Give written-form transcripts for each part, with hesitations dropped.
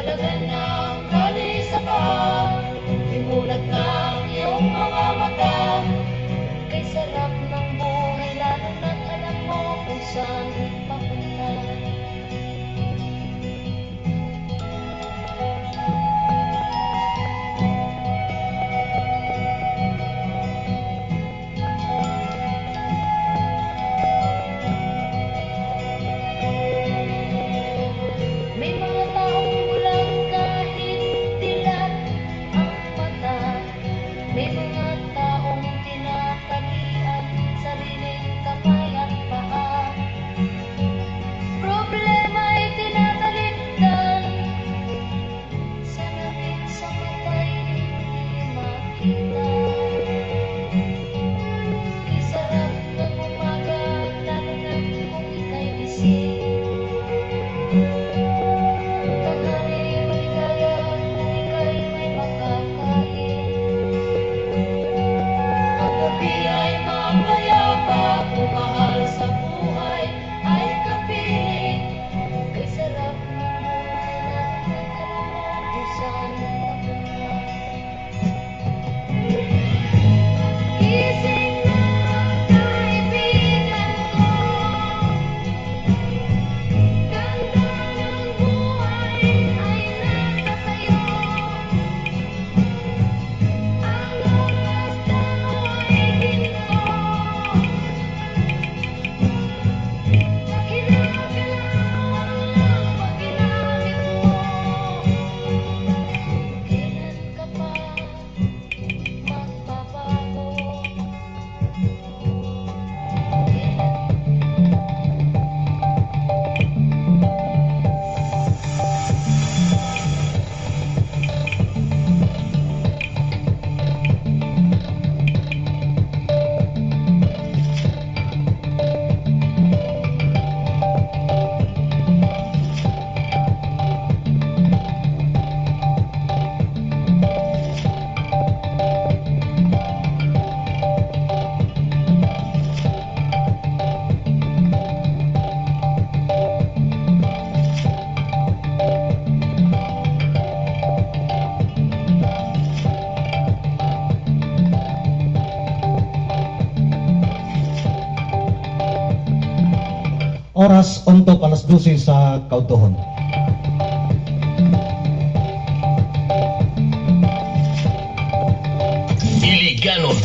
Dalagan ng galing sa paa, imulat ng iyong mga mata. Kay sarap ng buhay, lalo na't alam mo kung saan papunta. May mga taong walang kahit dilat ang mata. May mga taong tinatalian sariling kamay at paa. Problema ay tinatalikdan sa lamig sa mata'y hindi makita. Isarap ng umaga, lalo na kung ika'y gising. Tanghali maligaya kung ika'y may makakain. Ang gabi ay mapayapa kung mahal sa buhay ay kapiling. Kay sarap ng buhay, lalo na't alam mo kung saan papunta. Gising na kaibigan ko, ganda ng buhay ay nasa sayo. Ang oras daw ay ginto, kinakailangan lang pag ginamit mo. Kailan ka pa magbabago? Oras ontok alas 12 sa Kautuhon. Iliganon,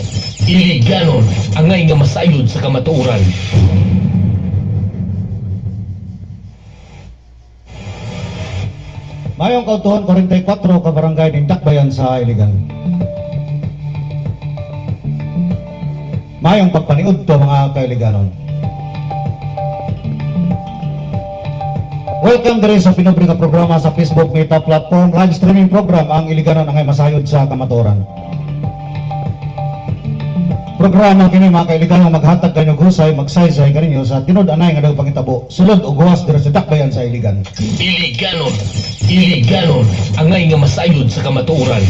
iliganon, angay nga masayod sa kamatuoran. Mayong Kautuhon 44 ka barangay ng Dakbayan sa Iligan. Mayong pagpaniud to mga kailiganon. Welcome diri sa pinobre nga programa sa Facebook Meta Platform, live streaming program ang Iliganon angay masayod sa kamatuoran. Programa kini mga kailiganon maghatag kanyo husay, magsaysay kaninyo sa tinud-anay nga daw pangitabo. Sulod og huwas diri sa Dakbayan sa Iligan. Iliganon, iliganon, angay nga masayod sa kamatuoran.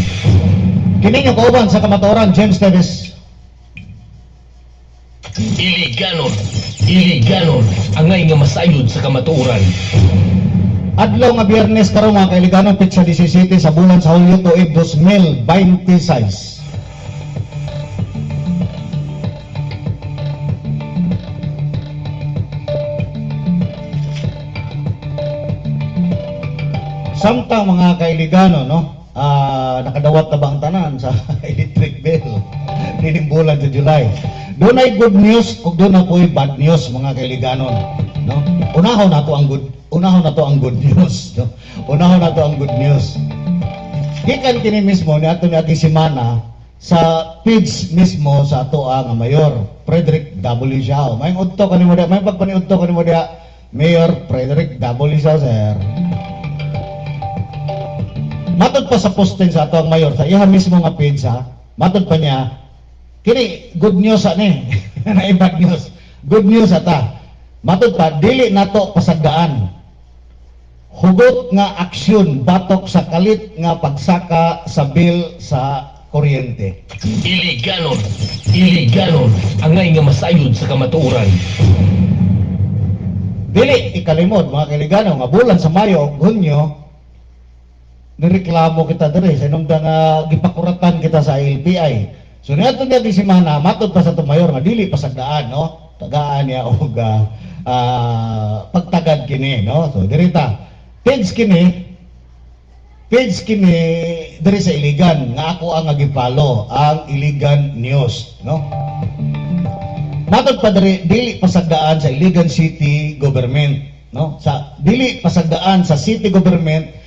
Kini yung kauban sa kamatuoran, James Teves. Iliganon, iliganon, angay nga masayod sa kamatuoran. Adlaw nga Biyernes karon mga kailiganon, petsa 17 sa bulan sa Hulyo tuig 2026. Samtang mga kailiganon, no? Nakadawat na ba ang tanan sa electric bill dining bulan sa July. Doon ay good news ug doon na po'y bad news mga kailiganon, no? Unahon na to ang good news, no? Unahon na to ang good news. Gikan kini mismo ni ato ni ating semana sa page mismo sa ato nga mayor Frederick W. Siao. May udto kanimo dia, may pagpaniudto kanimo dia, Mayor Frederick W. Siao, sir. Matod pa sa posting sa ato ang mayor sa iya mismo nga page, ha? Matod pa niya, kini good news ani, na bad news. Good news ata. Matod pa, dili nato pasagdaan. Hugot nga aksyon batok sa kalit nga pagsaka sa bill sa kuryente. Iliganon, iliganon, angay nga masayod sa kamatuoran. Dili ikalimod mga kailigano nga bulan sa Mayo ug Hunyo nireklamo kita diri sa inong nga gipakuratan kita sa LPI. So niadto niya di semana matod pa sa tumayor nga dili pa sagdaan no. Tagaan niya og pagtagad kini no. So dirita page kini diri sa Iligan nga ako ang nagipalo ang Iligan News no. Matod pa dili pasagdaan sa Iligan City Government no. Sa dili pasagdaan sa City Government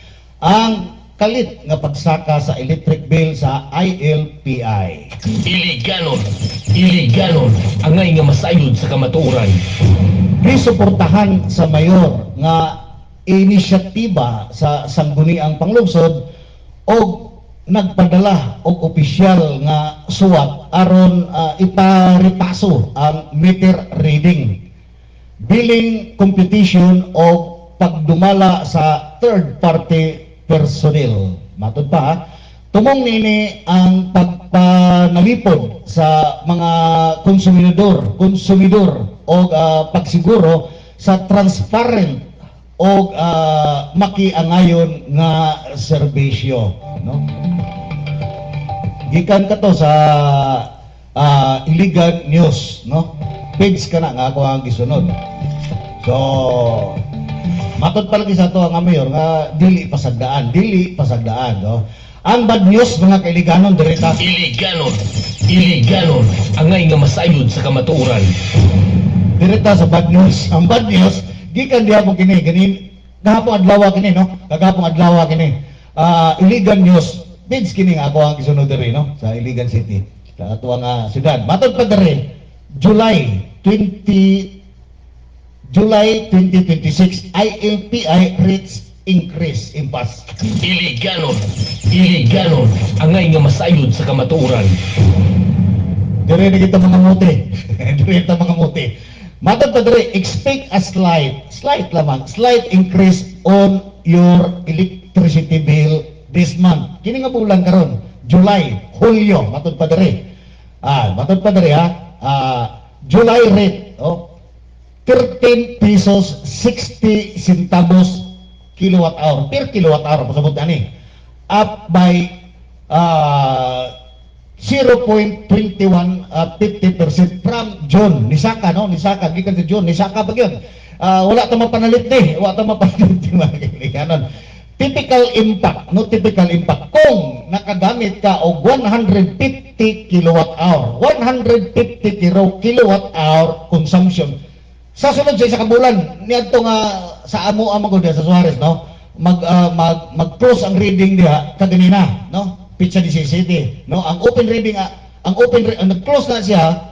ang kalit nga pagsaka sa electric bill sa ILPI. Iliganon ang nga masayod sa kamatuoran. Gisuportahan sa mayor nga inisyatiba sa sangguniang panglungsod o nagpadala og opisyal nga suwat aron iparipaso ang meter reading, billing competition o pagdumala sa third party personnel. Matod pa, tumong nini ang pagpanalipod sa mga konsumidor o pagsiguro sa transparent o makiangayon nga serbisyo no. Gikan ka to sa Iligan News no, page ka na nga ako ang gisunod. So matod pa lagi sa to ang mayor nga dili pasagdaan no. Ang bad news mga kailiganon direta Iliganon ang nga masayod sa kamatuoran. Direta sa bad news. Ang bad news gikan diha mo kini gahapon adlaw kini no, kagahapon adlaw kini Iligan News page kini nga ako ang gisunod diri no sa Iligan City sa ato nga syudad. Matod pa diri July 2026 ILPI rates increase impas. Iliganon ang nga masayod sa kamatuoran. Diri na kita mga muti. Diri ta mga muti. Matod pa diri, expect a slight increase on your electricity bill this month. Kini nga bulan karon, July, Hulyo, matod pa diri. Matod pa diri July rate, 13 pesos 60 centavos kilowatt hour per kilowatt hour pasabot ani. Up by 0.21 50% from June. Nisaka no, nisaka gikan sa June, nisaka pa gyud. Wala ta mapanalit ni, wala ta mapanalit mga kaibigan. Typical impact kung nakagamit ka og 150 kilowatt hour, 150 kilowatt hour consumption. Sa sunod sa isa ka bulan, niadto nga sa amo ko diha sa Suarez no, mag-close ang reading diha kaganina no. Pizza City, no? Ang open reading, nag-close na siya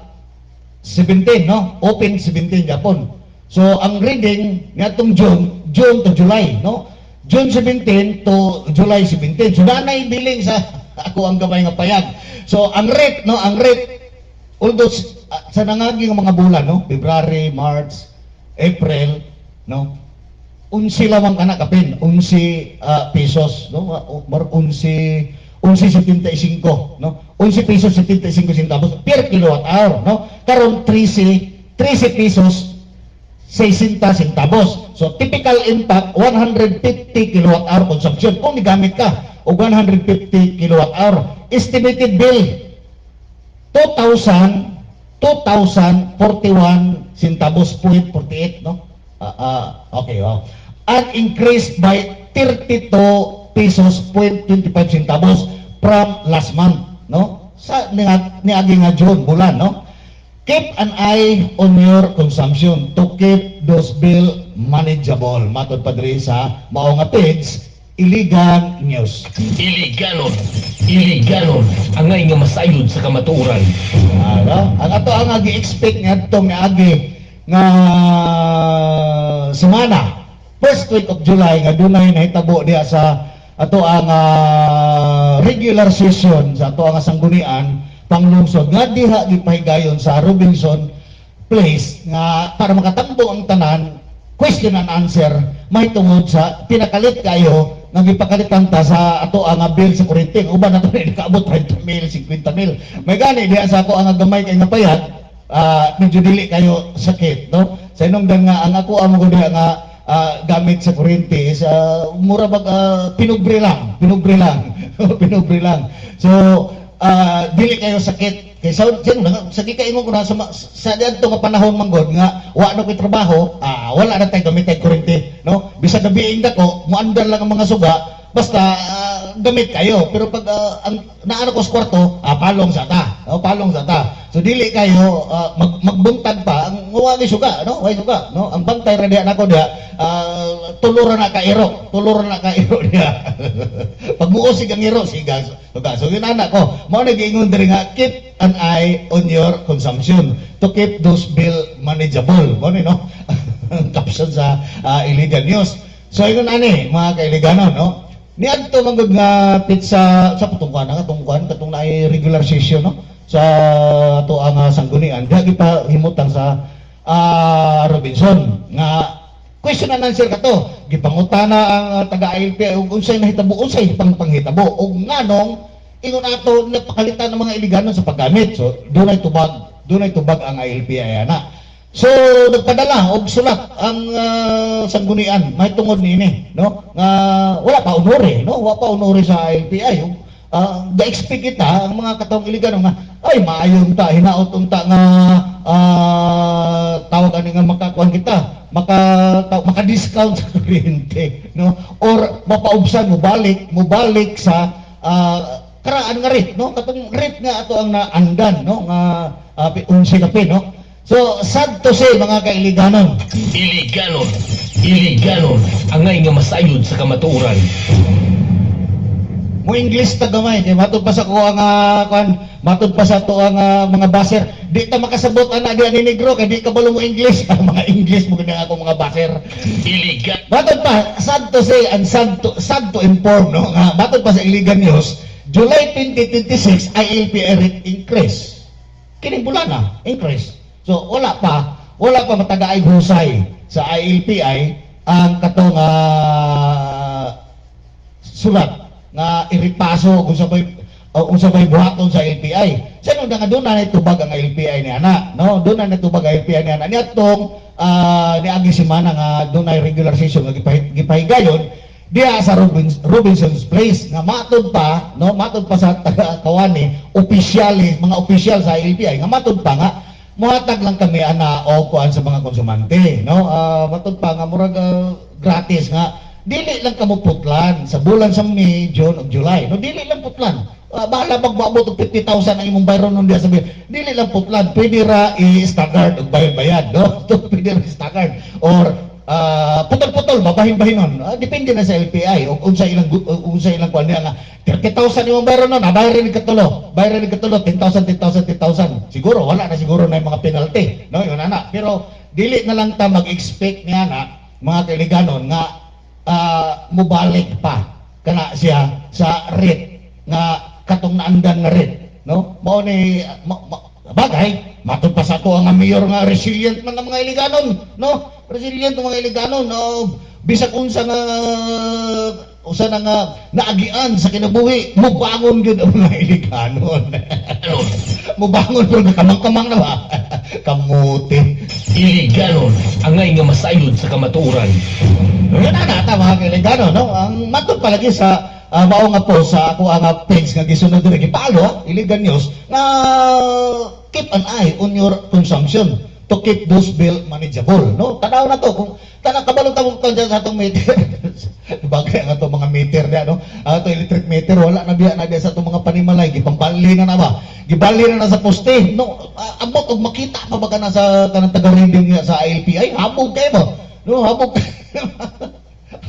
17, no? Open 17 Japon. So ang reading ngatong June to July, no? June 17 to July 17. So nanay billing sa ako ang gamay nga payag. So ang rate, no? Ang rate although sa nangaging mga bulan, no? February, March, April, no? 11 lamang kana kapin, 11 pesos, no? 11.75, no? 11 pesos 75 centavos per kilowatt hour, no? Karon 13 pesos 60 centavos. So typical impact 150 kilowatt hour consumption kung nigamit ka og 150 kilowatt hour. Estimated bill 2,041 centavos, 0.48, no? Okay, wow. And increased by 32 pesos 0.25 centavos from last month, no? Sa niagi nga June bulan, no? Keep an eye on your consumption to keep those bill manageable. Matod pa diri sa mao nga page Iligan News. Iliganon ang nga masayod sa kamatuoran. Ang ato ang gi-expect nga itong niagi nga semana, first week of July nga dunay nahitabo diha sa ato ang regular session sa ato ang sanggunian panglungsod nga diha gipahigayon sa Robinson Place nga para makatambo ang tanan, question and answer mahitungod sa pinakalit kayo nga gipakalitan ta sa ato ang bill sa kuryente. Uban nato ni kaabot 20 mil, 50 mil. May gani diha sa ako ang gamay kay napayag, medyo dili kayo sakit, no? Sa inong nga ang ako amo diha nga gamit sa kuryente is mura mag pinubre lang, pinubre lang. So dili kayo sakit kay sa sakit kay mo kuna sa adto nga panahon manggod nga wa na koy trabaho, wala na tay gamit tay kuryente, no? Bisag gabiing dako, muandar lang ang mga suga, basta gamit kayo. Pero pag ang naano ko sa kwarto, palong sa ta. Palong sa ta. So dili kayo magbuntag pa ang wagi suga, no? Way suga, no? Ang bantay ra diha nako diha, tuluran na ka iro diha. Pag muusig ang iro, siga. So yun anak ko, mao na giingon diri nga keep an eye on your consumption to keep those bill manageable. Mo ni, no? Ang caption sa illegal news. So yun ani mga kailigano, no? Ni adto manggod nga pizza sa patungkuan katong naay regular session, no, sa ato ang sanggunian diha pa himutang sa Robinson nga question and answer kato, gipangutana ang taga ILP ug unsay nahitabo, unsay panghitabo ug nganong ingon ato napakalitan ng mga iliganon sa paggamit. So dunay tubag ang ILP ayana. So nagpadala og sulat ang sanggunian may tungod niini, no, nga wala pa honore sa ILPI. Ga-expect kita ang mga katawang iligano nga ay maayon ta hinaot unta nga tawag ani nga makakuan kita maka-discount sa kuryente, no, or mapaubsan mo balik sa karaan nga rate, no, katong rate nga ato ang naandan, no, nga 11 kape, no. So, sad to say, mga kailiganon. Iliganon, angay nga masayod sa kamatuoran. Mo English ta gamay, kay matud pa sa ko ang matud pa sa to ang mga baser. Di ta makasabot ana di ani negro kay di ka balo mo English. Ang mga English mo gid ako mga baser. Matud pa, sad to say and sad to inform, no. Nga matud pa sa Iligan News, July 2026 ILP rate increase. Kining bulan na increase. So wala pa matagaay husay sa ILPI ang katong sulat nga iripaso kung sabay buhaton sa ILPI. Sa nung nga doon na tubag ang ILPI ni ana, no? Doon na tubag ang ILPI ni ana. Niatong niagi semana nga doon na regular session nga gipahigayon diya sa Robinson's Place nga matod pa sa Kawani, mga opisyal sa ILPI nga matod pa nga muhatag lang kami ana o kuan sa mga konsumante, no. Matod pa nga murag gratis nga dili lang kamo putlan sa bulan sa May, June ug July, no, dili lang putlan. Bahala magbaabot og 50,000 ang imong bayron nun diya sabi dili lang putlan, pwede ra i-staggered og bayad, no. Pwede ra i-staggered or putol-putol babahin-bahinon. Depende na sa LPI o unsa ilang kuan niya nga 30,000 imong bayron nun, bayaran ni katulo 10,000 siguro wala na siguro na yung mga penalty, no, yun ana. Pero dili na lang ta mag-expect niya na mga kailiganon nga mubalik pa kana siya sa rate nga katong naandan nga rate, no. Mao ni bagay matud pa sa to ang mayor nga resilient man ang mga iliganon, no. Resilient ang mga iliganon, no. Bisag unsa nga naagian sa kinabuhi, mubangon gyud ang mga iliganon. Mubangon pero kamang-kamang na ba? Kamuti. Iliganon, angay nga masayod sa kamatuoran. Yan na mga kailigano, no? Ang matud palagi sa mao nga po sa ako ang page nga gisunod diri gipalo, Iligan News, na keep an eye on your consumption to keep those bill manageable, no. Tanaw na to kung tanang kabalong tawag ko sa atong meter. Bagay ang atong mga meter diya, no. Ato electric meter wala na biya na diya sa atong mga panimalay, gipambali na ba? Gibali na sa poste, no. Ambot og makita pa ba kana sa kanang taga-reading sa ILPI, habog kay mo. No, habog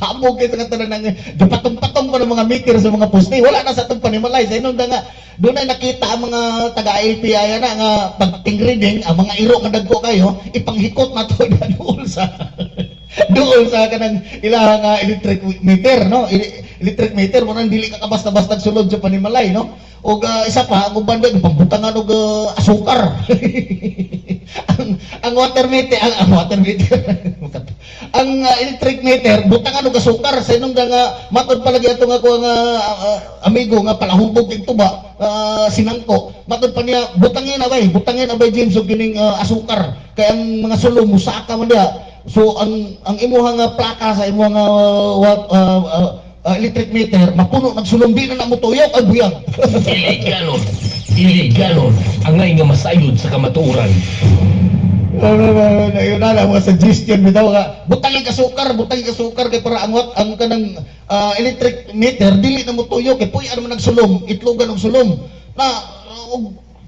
habog kay sa katanan ng patong-patong ko ng mga meter sa mga poste. Wala na sa atong panimalay. Sa inong nga doon ay nakita ang mga taga-ILPI na nga pag-ting reading, ang mga iro nga dagko kayo, ipanghikot na to doon sa kanang ilang electric meter, no. Electric meter mo nang dili ka basta-basta sulod sa panimalay, no. O isa pa ang uban din pambutangan og asukar. ang water meter ang electric meter butangan og asukar sa inong nga matod palagi ato nga ko nga amigo nga palahubog kay tuba sinangko matod pa niya butangin abay James og kining asukar kay ang mga sulo musaka man diha So ang imuha nga plaka sa imuha nga electric meter mapuno nagsulong di na namutuyok ay buyag. Iliganon ang ngay nga masayod sa kamatuoran. Yun na mga suggestion bitaw nga butang ka sukar kay para ang kanang electric meter dili na mutuyok kay puy ano man nagsulom itlogan og sulom na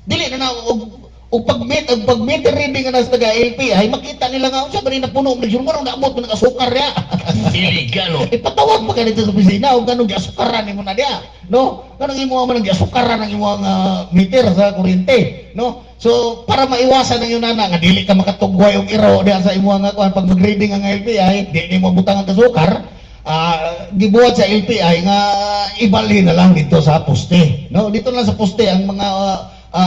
dili na og pag-meter reading nga sa taga LPI makita nila nga unsa ba ni napuno og sulom na amot man asukar ya. Iliganon. Ipatawag pa ka dito sa opisina og kanong giasukaran nimo na dia, no? Kanang imo man ang giasukaran ang imo meter sa kuryente, no? So para maiwasan ang yun nga dili ka makatugway og iro diha sa imo nga kuan pag mag-reading ang LPI, di nimo butang ang kasukar. Gibuhat sa LPI nga ibalhin na lang dito sa poste, no? Dito lang sa poste ang mga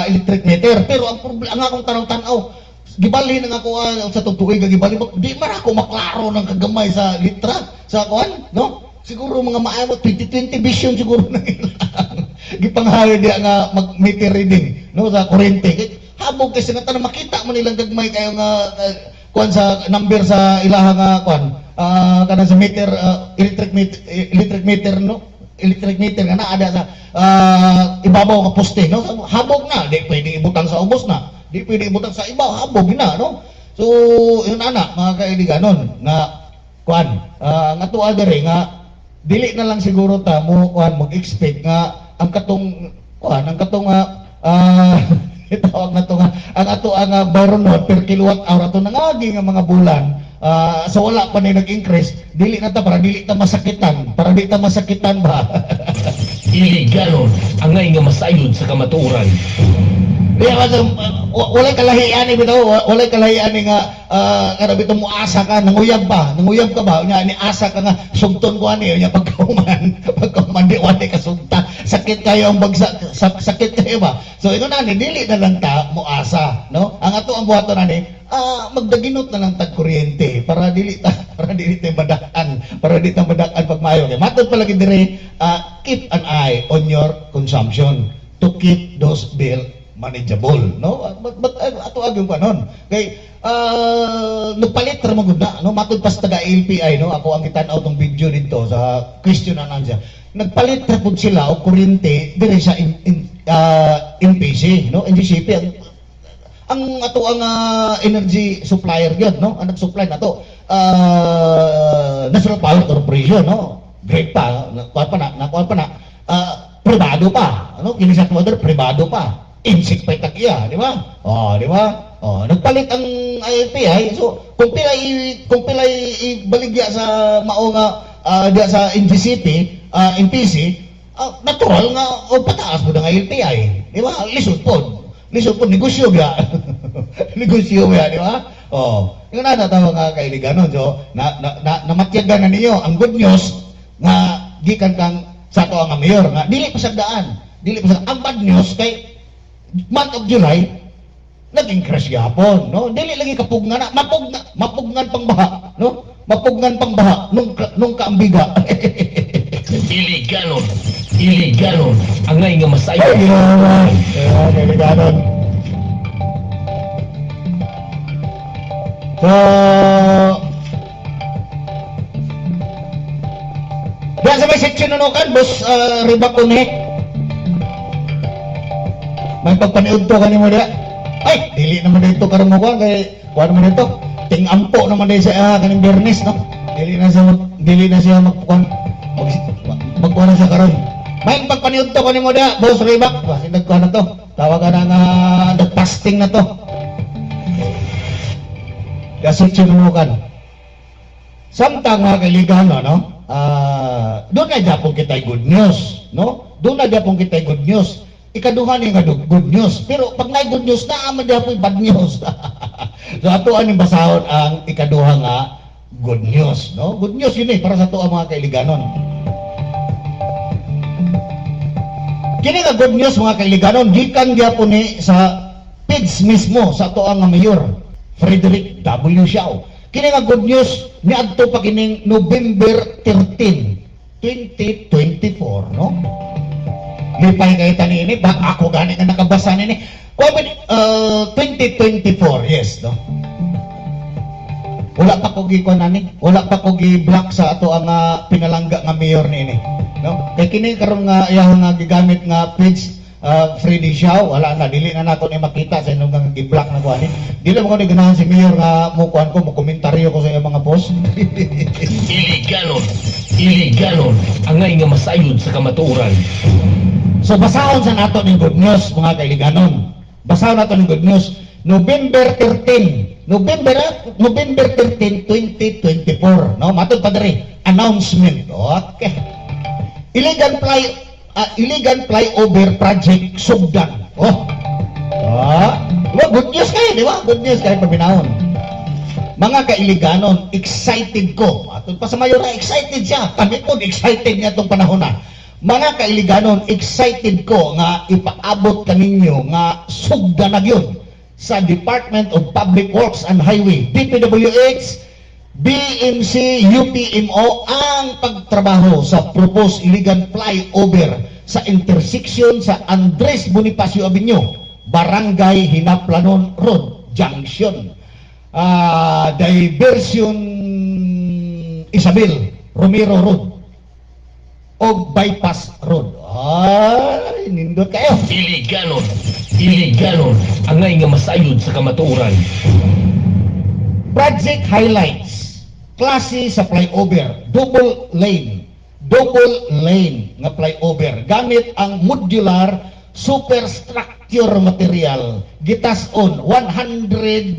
electric meter. Pero ang problema ang akong tanaw-tanaw gibalhin nga ako sa tugtuig gibalhin di man ako maklaro ng kagamay sa litra sa kuan, no? Siguro mga maayot 2020 vision siguro na ilang gipanghayo diya nga mag-meter reading, no, sa kuryente. Habog kasi nga tanang makita mo nilang gagmay kayo nga kuan sa number sa ilaha nga kuan kanang sa meter electric meter nga naa ada sa ibabaw nga poste, no? Habog na di pwede ibutang sa ubos na, di pwede ibutang sa ibaw, habog na, no? So yun ana mga kaibiganon nga kuan nga tuwa diri nga dili na lang siguro ta mo kuan mag-expect nga ang katong itawag na to nga ang ato ang bayron per kilowatt hour ato nangagi nga mga bulan so wala pa ni nag-increase dili na ta para dili ta masakitan ba. Iliganon ang ngay nga masayod sa kamatuoran. Diya kasi walay kalahian ni bitaw, walay kalahian ni nga kada bitaw mo asa ka nanguyab ka ba nya ni asa ka nga sugton ko ani nya pagkauman di wala ka sugta sakit kayo ang bagsak sakit kayo ba. So ino na ni dili na lang ta mo asa, no? Ang ato ang buhaton ani magdaginot na lang tag kuryente para dili ta madaan pag maayo kay matod palagi dire keep an eye on your consumption to keep those bill manageable, no? But ato agyung kanon kay nagpalit ra magud na, no? Matod pas taga LPI, no? Ako ang kitan-aw tong video dito sa question and answer. Nagpalit ra pud sila og kuryente dire sa MPC, no? NGCP ang ato ang energy supplier gyud, no? Ang nag-supply nato National Power Corporation, no? Great pa, nakuha pa na privado pa, ano? Kini sa privado pa. Insik pa itakiya, di ba? Di ba? Nagpalit ang IFPI. So, kung pilay ibaligya sa mao nga diya sa NGCP, NPC, natural nga pataas mo ng IFPI, di ba? Lisod po, negosyo biya. Negosyo biya, di ba? Yung natatawa nga kailiganon. So, namatyagan na ninyo ang good news nga gikan kang sa to ang mayor nga dili pa sagdaan. Ang bad news kay month of July naging crash gyapon, no? Dili lagi kapugnan na mapugnan pang baha, no? Mapugnan pang baha nung kaambiga. Iliganon ang ngay nga masayod. Iliganon. So diyan sa may section nunukan, boss Ribacone. May pagpaniud to kanimo diya. Ay, dili naman dito karon mo kay kuan naman dito. Ting-ampo naman dito sa kaning Bernes, no. Dili na siya magkuan na siya karon. May pagpaniud to kanimo diya, boss Ribac. Kasi nagkuan na to. Tawagan na nga fasting na to. Kasi chinunukan. Samtang mga kaibigan, no? Doon na japon kita good news, no? Doon na japon kita good news. Ikaduha ni nga good news. Pero pag may good news na ama japon bad news. So ato ani basahon ang ikaduha nga good news, no? Good news yun para sa ato ang mga kaibiganon. Kini nga good news mga kaibiganon, gikan gyapon ni sa page mismo sa ato ang mayor Frederick W. Siao. Kini nga good news niadto pa kining November 13, 2024, no? Lipay kay tani ini ba ako gani nga nakabasa nini. 2024, yes, no? Wala pa ko gikuan ani, wala pa ko gi-block sa ato ang pinalangga nga mayor niini. No? Kay kini karon nga iyang nga gigamit nga page Freddy Xiao, wala na dili na nato ni makita sa inyong nga gi-block na ko ani. Dili mo ko ni ganahan si mayor nga mo kuan ko mo komentaryo ko sa iyang mga post. Iliganon, angay nga masayod sa kamatuoran. So basahon sa nato ning good news mga kailiganon. Basahon nato ning good news. November 13, 2024, no? Matod pa diri, announcement. Okay. Illegal flyover project Sugdan. Good news kayo, di ba? Good news kayo paminahon. Mga kailiganon, excited ko. Matod pa sa mayor, excited siya. Kami po, excited niya itong panahon na. Mga kailiganon, excited ko nga ipaabot kaninyo nga sugdan na yun sa Department of Public Works and Highway, DPWH, BMC, UPMO ang pagtrabaho sa proposed illegal flyover sa intersection sa Andres Bonifacio Avenue, Barangay Hinaplanon Road, Junction, Diversion Isabel Romero Road o Bypass Road. Ay, nindot kayo. Iliganon, angay nga masayod sa kamatuoran. Project highlights, klase sa flyover, double lane nga flyover gamit ang modular superstructure material, gitas-on 195.885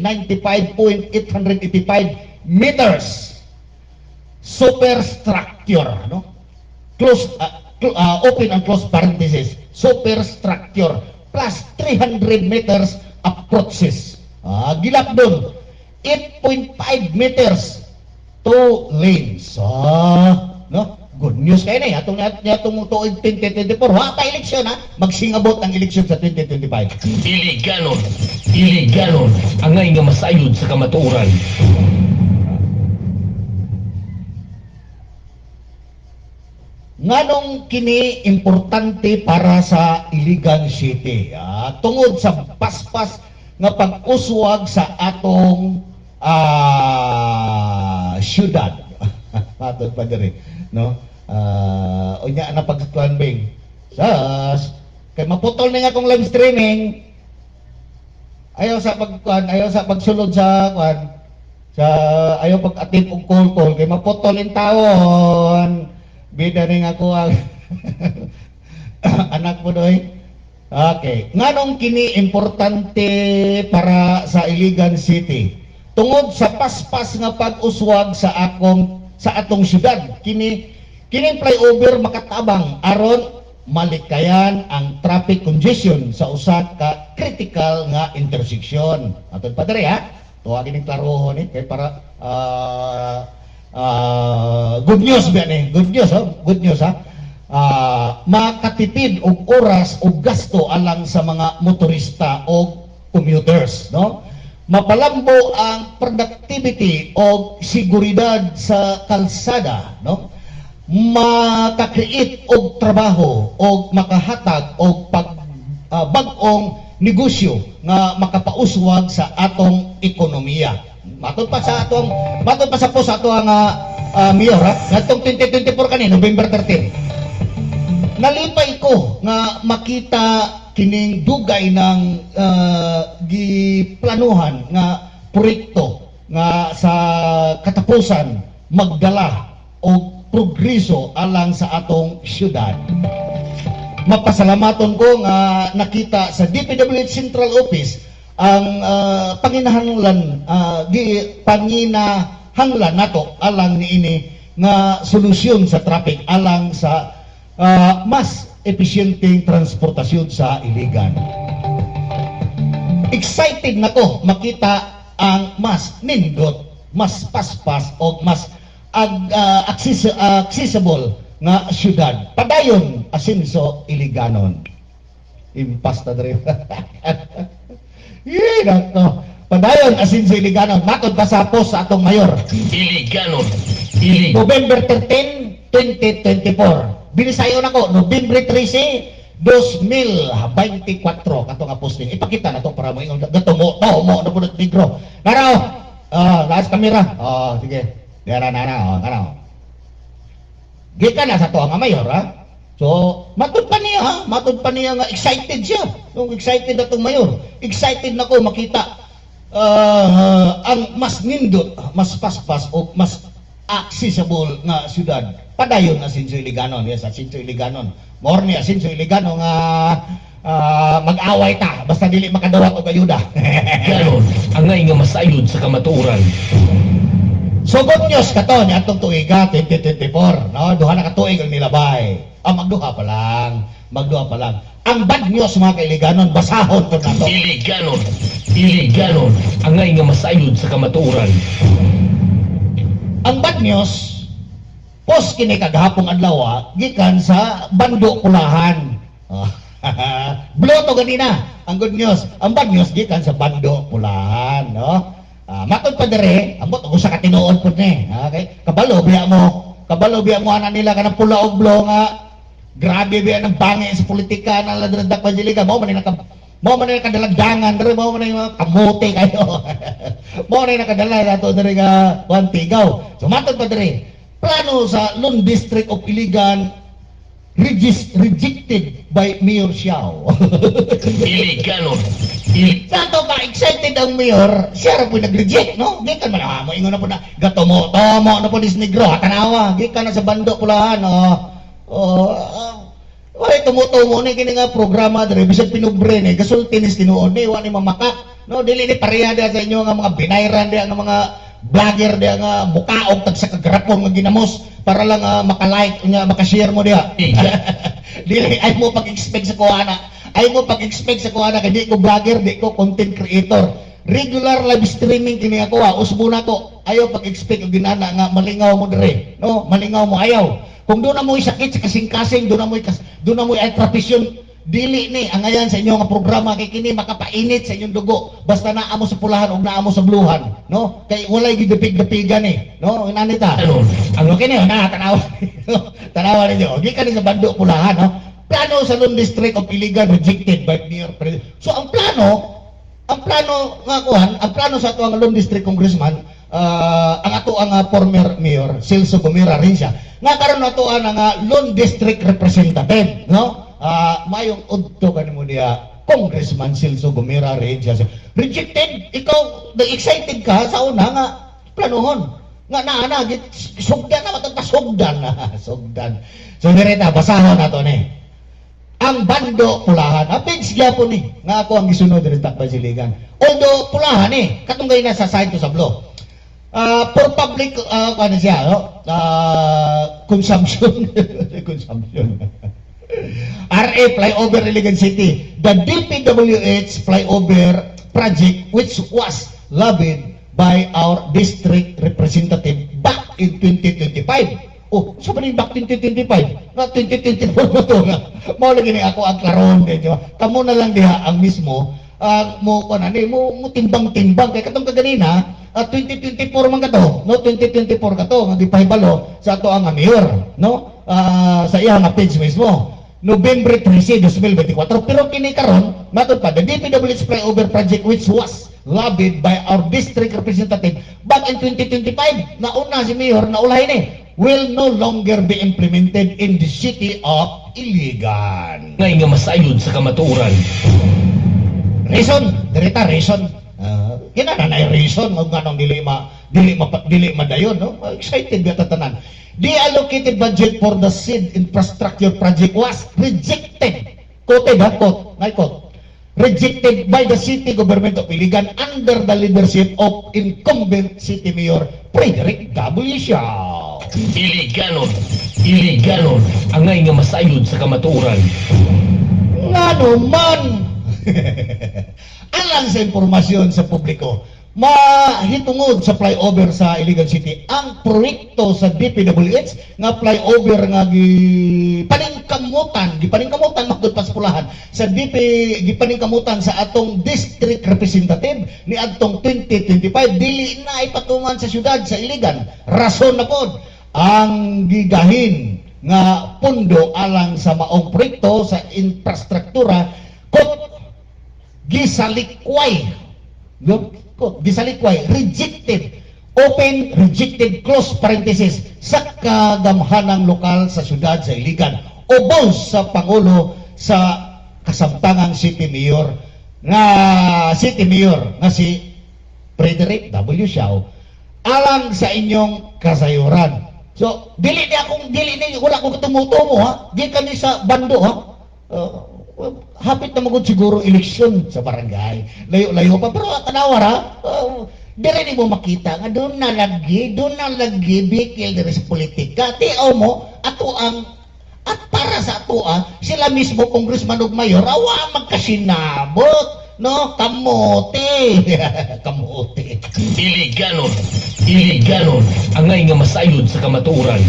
meters. Superstructure, no? Open and close parenthesis, superstructure plus 300 meters approaches. Gilap doon 8.5 meters 2 lanes. No? Good news kayo na atong tuig 2024. Pa eleksyon ha. Magsingabot ang eleksyon sa 2025. Iliganon, angay nga masayod sa kamatuoran. Nganong kini importante para sa Iligan City? Tungod sa paspas nga pag-uswag sa atong syudad. Matod pa diri, no? Unya na pagkuan bing. Kay maputol na nga akong live streaming. Ayaw sa pagsulod sa kuan. Ayaw pag-atip og call kay maputol in taon. Bida rin ako ang anak mo doy. Okay. Nganong kini importante para sa Iligan City? Tungod sa paspas nga pag-uswag sa atong syudad. Kini flyover makatabang aron malikayan ang traffic congestion sa usa ka critical nga intersection. Atod pa diri ha. Tuwa kining klarohon kay para good news ba ni? Good news ha. Makatipid og oras og gasto alang sa mga motorista o commuters, no? Mapalambo ang productivity o seguridad sa kalsada, no? Maka-create og trabaho o makahatag og bag-ong negosyo nga makapauswag sa atong ekonomiya. Matod pa sa post ato ang mayor ha, ngatong 2024 kani November 13. Nalipay ko nga makita kining dugay ng giplanuhan nga proyekto nga sa katapusan magdala og progreso alang sa atong syudad. Mapasalamaton ko nga nakita sa DPWH Central Office ang panginahanglan nato alang niini nga solusyon sa traffic alang sa mas epesyenteng transportasyon sa Iligan. Excited nako makita ang mas nindot, mas paspas o mas accessible nga syudad. Padayon asinso Iliganon. Impasta diri. Nako. Padayon asin sa Iliganon. Matod pa sa post sa atong mayor. Iliganon. November 13, 2024. Bilisayon ako, November 13, 2024. Kato nga posting. Ipakita na to para mo yung gatomo. No, mo na po negro. Naraw, Taas kamera. Sige. Dera na, kana. Gikan na sa to nga mayor, ha? So, matud pa niya nga excited siya. Nung excited na itong mayor, excited na ko makita ang mas nindot, mas paspas o mas accessible nga syudad. Padayon na Sinso Iliganon, yes, at Sinso Iliganon. More niya Sinso Iliganon nga mag-away ta basta dili makadawat og ayuda. Ganon ang ngay nga masayod sa kamatuoran. So good news kato ni atong tuiga 2024, no? Duha na ka tuig ang nilabay. Magduha pa lang. Ang bad news mga kailiganon, basahon ko na to. Iliganon ang ngay nga masayod sa kamatuoran. Ang bad news, pos kini kagahapong adlaw gikan sa Bando Pulahan. Blow to ganina. Ang good news, ang bad news gikan sa Bando Pulahan, no? Matod pa dire, ambot ako sa katinuod po ni. Okay? Kabalo biya mo ana nila kanang pula og blow nga. Grabe biya ng bangi sa politika na ladradak Pangiliga. Mo man na kadalagdangan dire, mo man na kamote kayo. Mo na nakadala nato dire nga Wantigaw. So matod pa dire, plano sa Lone District of Iligan rejected by Mayor Xiao. Iliganon. Sato ka excited ang mayor, siya ra po nag-reject, no? Gikan man mo ingon na po na tomo na po dis negro, tanawa, gikan na sa Bando Pulahan, wala tumutumo ni kini nga programa dire bisag pinubre ni gasulti ni tinuod ni wa ni mamakak, no? Dili ni pareha dia sa inyo nga mga binayran dia nga mga vlogger dia nga bukaog tag sa kagrapon nga ginamos para lang maka-like nya maka-share mo dia. Dili ay mo pag-expect sa kuana. Ay mo pag-expect sa kuana kay di ko vlogger, di ko content creator. Regular live streaming kini ako usbo na ko. Ayaw pag-expect og ginana nga malingaw mo dire, no? Malingaw mo ayaw. Kung doon na mo sakit sa kasing-kasing, doon na mo atrapisyon, dili ni ang ayan sa inyo nga programa kay kini makapainit sa inyong dugo basta naa mo sa pulahan o naa mo sa bluhan, no? Kay walay gidapig-dapigan no? Inanita. Ang kini na tanawa ninyo. Gikan ni sa Bando Pulahan, no? Plano sa Lone District of Iligan rejected by Mayor President. So ang plano sa ato ang Lone District Congressman, ang ato ang former Mayor Celso Gomera rin siya. Nga karon ato ang Lone District Representative, no? Mayong udto kanimo niya Congressman Celso Gomera rin siya. Rejected, ikaw excited ka sa una nga planuhon. Nga na sugdan na matagpasugdan na sugdan. So direta basahon nato ni. Ang Bando Pulahan, pigs gyapon ni nga ako ang gisunod diri ta Basiligan. Although Pulahan katunggay na sa side to sa blow. For public siya, no? Consumption. RA flyover Iligan City. The DPWH flyover project which was lobbied by our district representative back in 2025. So ba back 2025? Na 2024 mo to nga. Mao lagi ni ako ang karon medyo. Kamo na lang diha ang mismo mo timbang-timbang kay katong kaganina 2024 man kato, no? 2024 kato nga gipahibalo sa ato ang mayor, no? Sa iya nga page mismo. November 13, 2024. Pero kini karon matod pa the DPWH flyover project which was lobbied by our district representative back in 2025 nauna si mayor naulay ni will no longer be implemented in the city of Iligan. Ngay nga masayod sa kamatuoran. Reason, direta reason. Kinana na reason kung ganong dili madayon, no? Excited ba tatanan. The allocated budget for the said infrastructure project was rejected. Quoted. Rejected by the city government of Iligan under the leadership of incumbent city mayor Frederick W. Xiao. Iliganon ang ngay nga masayod sa kamatuoran. Ngano man alang sa impormasyon sa publiko, mahitungod sa flyover sa Iligan City ang proyekto sa DPWH nga flyover nga gipaningkamutan magdud pa sa Pulahan sa gipaningkamutan sa atong district representative ni adtong 2025 dili na ipatungan sa syudad sa Iligan. Rason na pod ang gigahin nga pundo alang sa maong proyekto sa infrastruktura kot gisalikway Gisalikway, rejected. Open, rejected, close parenthesis, sa kagamhanang lokal sa syudad sa Iligan. Ubos sa Pangulo sa kasamtangang City Mayor nga si Frederick W. Siao alang sa inyong kasayuran. So, dili wala ko tumutumo ha. Di kami sa bando ha. Hapit na magod siguro eleksyon sa barangay. Layo-layo pa pero tanawar ha. Dire ni mo makita nga doon na lagi bikil dire sa politika. Tiaw mo ato ang at para sa ato sila mismo congressman ug mayor awa magkasinabot. No, kamote. Kamote. Iliganon, angay nga masayod sa kamatuoran.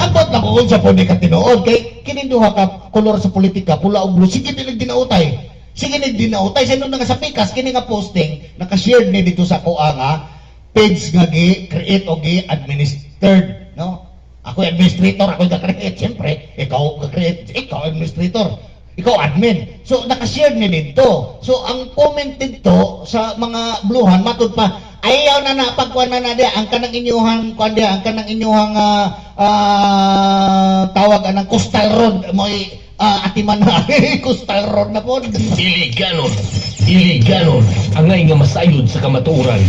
Abot na ko sa pwede ka tinuod kay kininduha ka kolor sa politika pula ug blue. Sige dinagdinautay. Sige nagdinautay sa nung nga sa pikas kini nga posting naka-share ni dito sa kuanga page nga gi-create o gi-administered, no? Ako administrator, ako ga-create, siyempre. Ikaw ga-create, ikaw administrator. Ikaw admin. So naka-share ni dito. So ang comment dito sa mga bluhan matud pa ayaw na pagkuan na dia ang kanang inyuhang kuan dia ang kanang inyuhang tawag anang coastal road moy atiman na coastal road na po. Iliganon, angay nga masayod sa kamatuoran.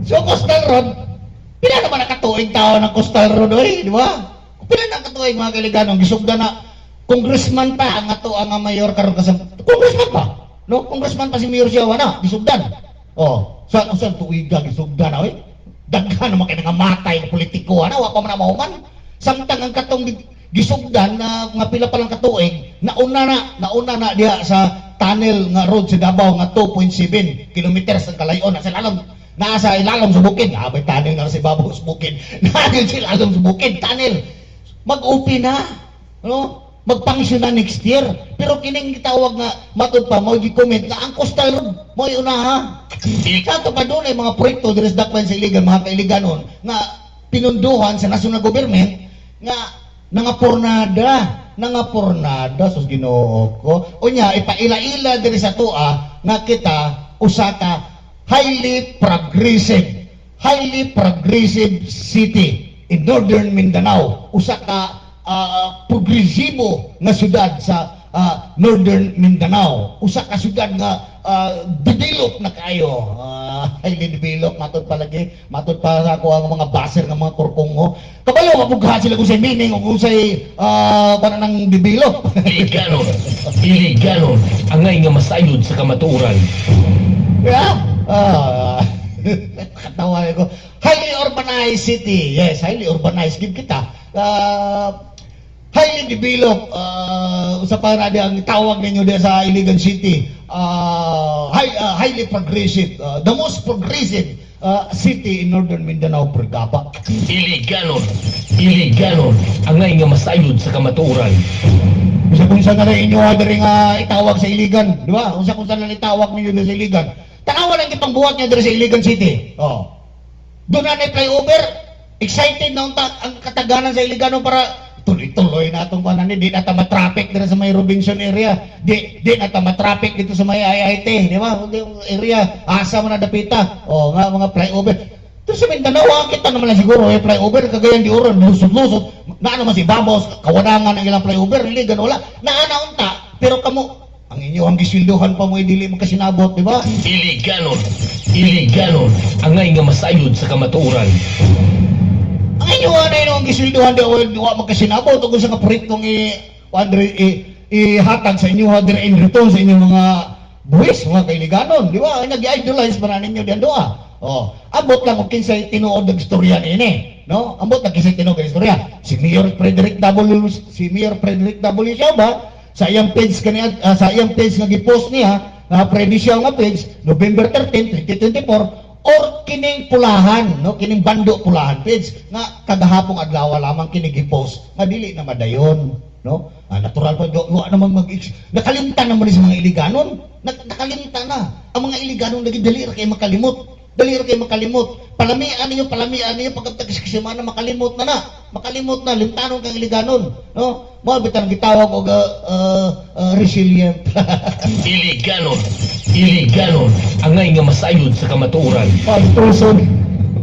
So coastal road pila naman nakatuig tao ng coastal road oy, di ba? Pila na katuig mga kaibigan gisugda na congressman pa ang ato ang mayor karon kasam congressman pa, no? Congressman pa si Mayor Siawa na gisugdan. Oh, sa tuiga gisugdan oy. Daghan naman kay nga matay nga politiko ana wa pa man mahuman. Samtang ang katong gisugdan na nga pila pa lang katuig, nauna na diha sa tunnel nga road sa Davao nga 2.7 kilometers ang kalayon na sa ilalom. Nasa ilalom sa bukid, abay tunnel nga sa ibabaw sa bukid. Nasa ilalom sa bukid, tunnel. Mag-open na, no? Magpangsyon na next year. Pero kining gitawag nga matud pa mo gi-comment nga ang coastal road mo unaha. Kato pa doon ay mga proyekto diri sa dakpan sa Iligan mga kailiganon nga pinunduhan sa national government nga nangapurnada sus Ginoo ko. Unya ipaila-ila diri sa tua nga kita usa ka highly progressive city in Northern Mindanao. Usa ka progresibo nga syudad sa Northern Mindanao. Usa ka syudad nga develop na kayo. Highly develop matod pa sa ako ang mga baser nga mga kurkungo. Kabalo mapugha sila kung say meaning o kung say para nang develop. Iliganon, angay nga masayod sa kamatuoran. Yeah. Katawa ko. Highly urbanized city. Yes, highly urbanized. Give kita. Highly developed. Usa pa na ang tawag ninyo diya sa Iligan City. Highly progressive. The most progressive city in Northern Mindanao, Pergaba. Iliganon, angay nga masayod sa kamatuoran. Unsa na rin inyo diri nga itawag sa Iligan, di ba? Unsa na itawag ninyo sa Iligan. Tanawa lang itang buhat niya diri sa Iligan City. Oh. Doon na flyover. Excited na ang kataganan sa Iligan para tuloy-tuloy na itong kanan. Di na traffic dito sa may Robinson area. Di na traffic dito sa may IIT. Di ba? Area. Asa mo na dapita. O nga, mga flyover. Ito sa Mindanao, kita naman lang siguro. Flyover, kagayan di oron. Lusot-lusot. Naano man si Babos. Kawadangan ang ilang flyover. Hindi, gano'n wala. Naanaunta. Pero kamo, ang inyo ang gisilduhan pa mo dili magkasinabot, di ba? Iliganon, angay nga masayod sa kamatuoran. Ang inyo na ang gisilduhan di wa magkasinabot o kung sa proyektong ihatag sa inyo dire in return sa inyong mga buwis, mga kailiganon, di ba? Nag-idolize pa na ninyo diyan doa. Oh, abot lang kung kinsay tinuod ng istorya ini, no? Abot lang kinsay tinuod ng istorya. Si Mayor Frederick W. Siao ba? Sa iyang page nga gi-post niya na previous nga page November 13, 2024 or kining pulahan, no, kining bando pulahan page nga kagahapong adlaw lamang kining gi-post nga dili na madayon, no? Natural pa wa naman nakalimtan naman sa mga Iliganon. Nakalimtan na ang mga Iliganon lagi dali ra kay makalimot palamian niyo pagkatag sa mana makalimot na limtanon kang iliganon, no? Mo bitan gitawag og resilient. Iliganon ang nga masayod sa kamatuoran. Mantuson.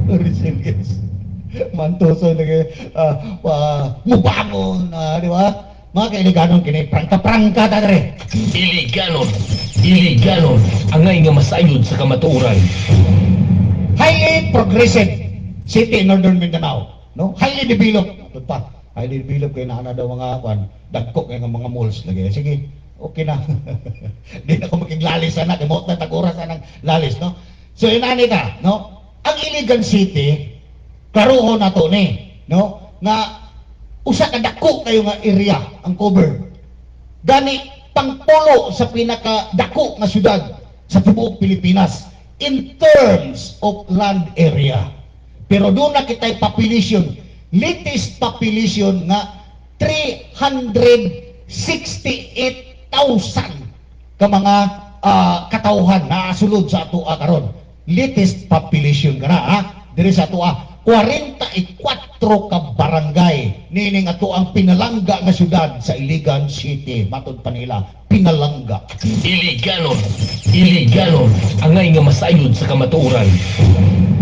Resilience. Mantuson lagi mubangon, di ba? Mga kailiganon kini prangka ta dere. Iliganon ang nga masayod sa kamatuoran. Highly progressive city in Northern Mindanao, no? Highly developed. Ito pa, highly developed kay na daw mga kwan, dagkok kay nga mga malls lagi. Sige, okay na. Di na ko makiglalis sana, kay mo na tag-oras ng lalis, no? So inani ta, no? Ang Iligan City, karuho na to ni, no? Nga usa ka dako kayo nga area ang cover. Gani pangpulo sa pinaka dako nga syudad sa tibuok Pilipinas in terms of land area. Pero doon na kita'y population, latest population nga 368,000 ka mga katauhan na sulod sa ato karon. Latest population ka na, ha? Diri sa ato 44 ka barangay nining ato ang pinalangga nga syudad sa Iligan City. Matod pa nila, pinalangga. Iliganon ang nga masayod sa kamatuoran.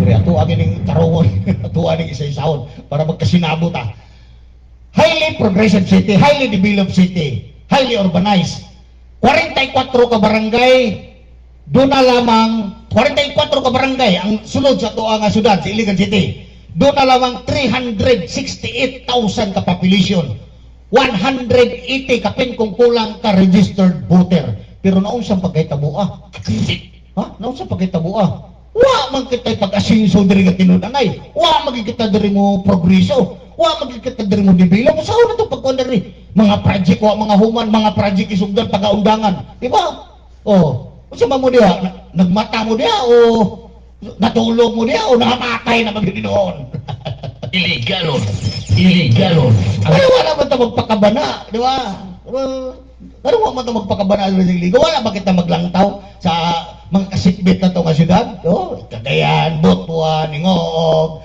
Diri ato ang ining tarawon, ato ang isa-isahon para magkasinabot ta. Highly progressive city, highly developed city, highly urbanized. 44 ka barangay, doon na lamang 44 ka barangay ang sulod sa ato nga syudad sa Iligan City. Doon na lamang 368,000 ka population. 180 ka pin kung kulang ka registered voter. Pero naon sa pagkaitabua? Ha? Naon sa pagkaitabua? Wa man kita'y pag-asinso diri nga tinud-angay. Wa magkita diri mo progreso. Wa magkita diri mo develop. Sa una to pagkuan diri. Mga project wa mga human, mga project isugdan pagaundangan. Di ba? Oh, unsa man mo diha? Nagmata mo diha o natulog mo diha o nakamatay na magdinoon? Iliganon ang Ay, wala man ito magpakabana, di ba? Pero wala man ito magpakabana sa Liga. Wala ba kita maglangtaw sa mga kasitbit na ito nga syudad? No? Cagayan, Butuan, Ingoog,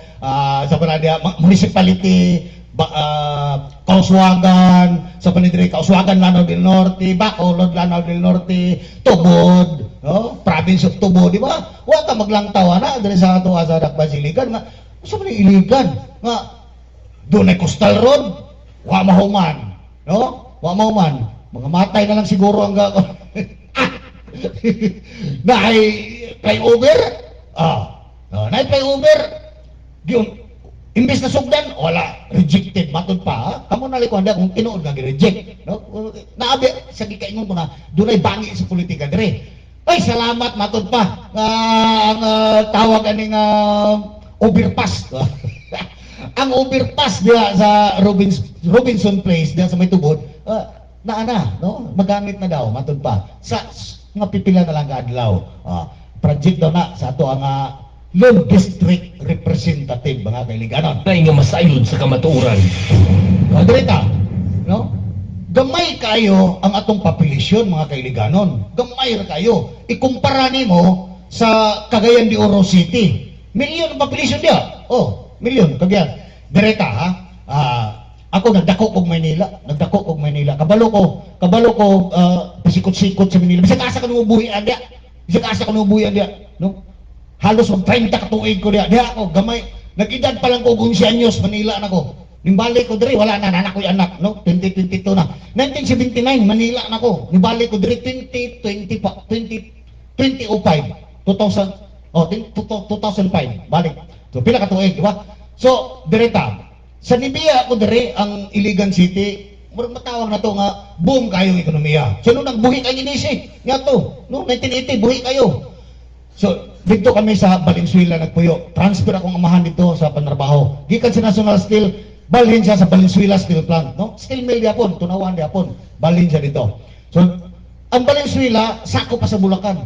sa Panadia, municipality, Kauswagan, sa Panidri, Kauswagan, Lanao del Norte, Bacolod, Lanao del Norte, Tubod, no? Province of Tubod, di ba? Wala ka maglangtaw, na, dali sa ito sa Dakbasiligan, nga, sa mga iligan, nga, doon ay coastal road, wa mahuman, no? Wa mahuman. Mga matay na lang siguro ang na ay flyover, na ay flyover, yun, imbes na sugdan, wala, rejected, matod pa, ha? Kamu nalikuan na kung tinuod nga reject, no? Naabi, sa gikaingon ko na, doon ay bangi sa politika, dire. Ay, salamat, matod pa, ang tawag aning overpass. Ang overpass diya sa Robinson Place diya sa may tubod, no? Magamit na daw, matod pa. Sa mga pipila na lang kaadlaw. Project daw na sa ato ang Lone District Representative, mga kailiganon. nga masayod sa kamatuoran. Direta, no? Gamay kayo ang atong population, mga kailiganon. Gamay ra kayo. Ikumpara nimo sa Cagayan de Oro City. Milyon ang population diya. Oh, milyon Cagayan. Direta, ha? Ako nagdako kog Maynila, Kabalo ko pasikot-sikot sa Manila. Bisag asa ka nung buhian diya. No? Halos mag 30 ka tuig ko diya. Diya ako gamay. Nag-edad pa lang ko 11 anyos, Manila na ko. Nimbalik ko diri, wala na anak ko yung anak, no? 2022 na. 1979, Manila na ko. Nimbalik ko diri 2005. 2005, balik. So, pila ka tuig, di ba? So, direta, sa Nibia ako diri, ang Iligan City, murag matawag na to nga, boom kayong ekonomiya. So, nung nagbuhi kayo inisi, nga to, no? 1980, buhi kayo. So, dito kami sa Valenzuela nagpuyo. Transfer akong amahan dito sa panrabaho. Gikan sa National Steel, balhin siya sa Valenzuela Steel Plant, no? Steel mill diapon, tunawan diapon, balhin siya dito. So, ang Valenzuela, sako pa sa Bulacan,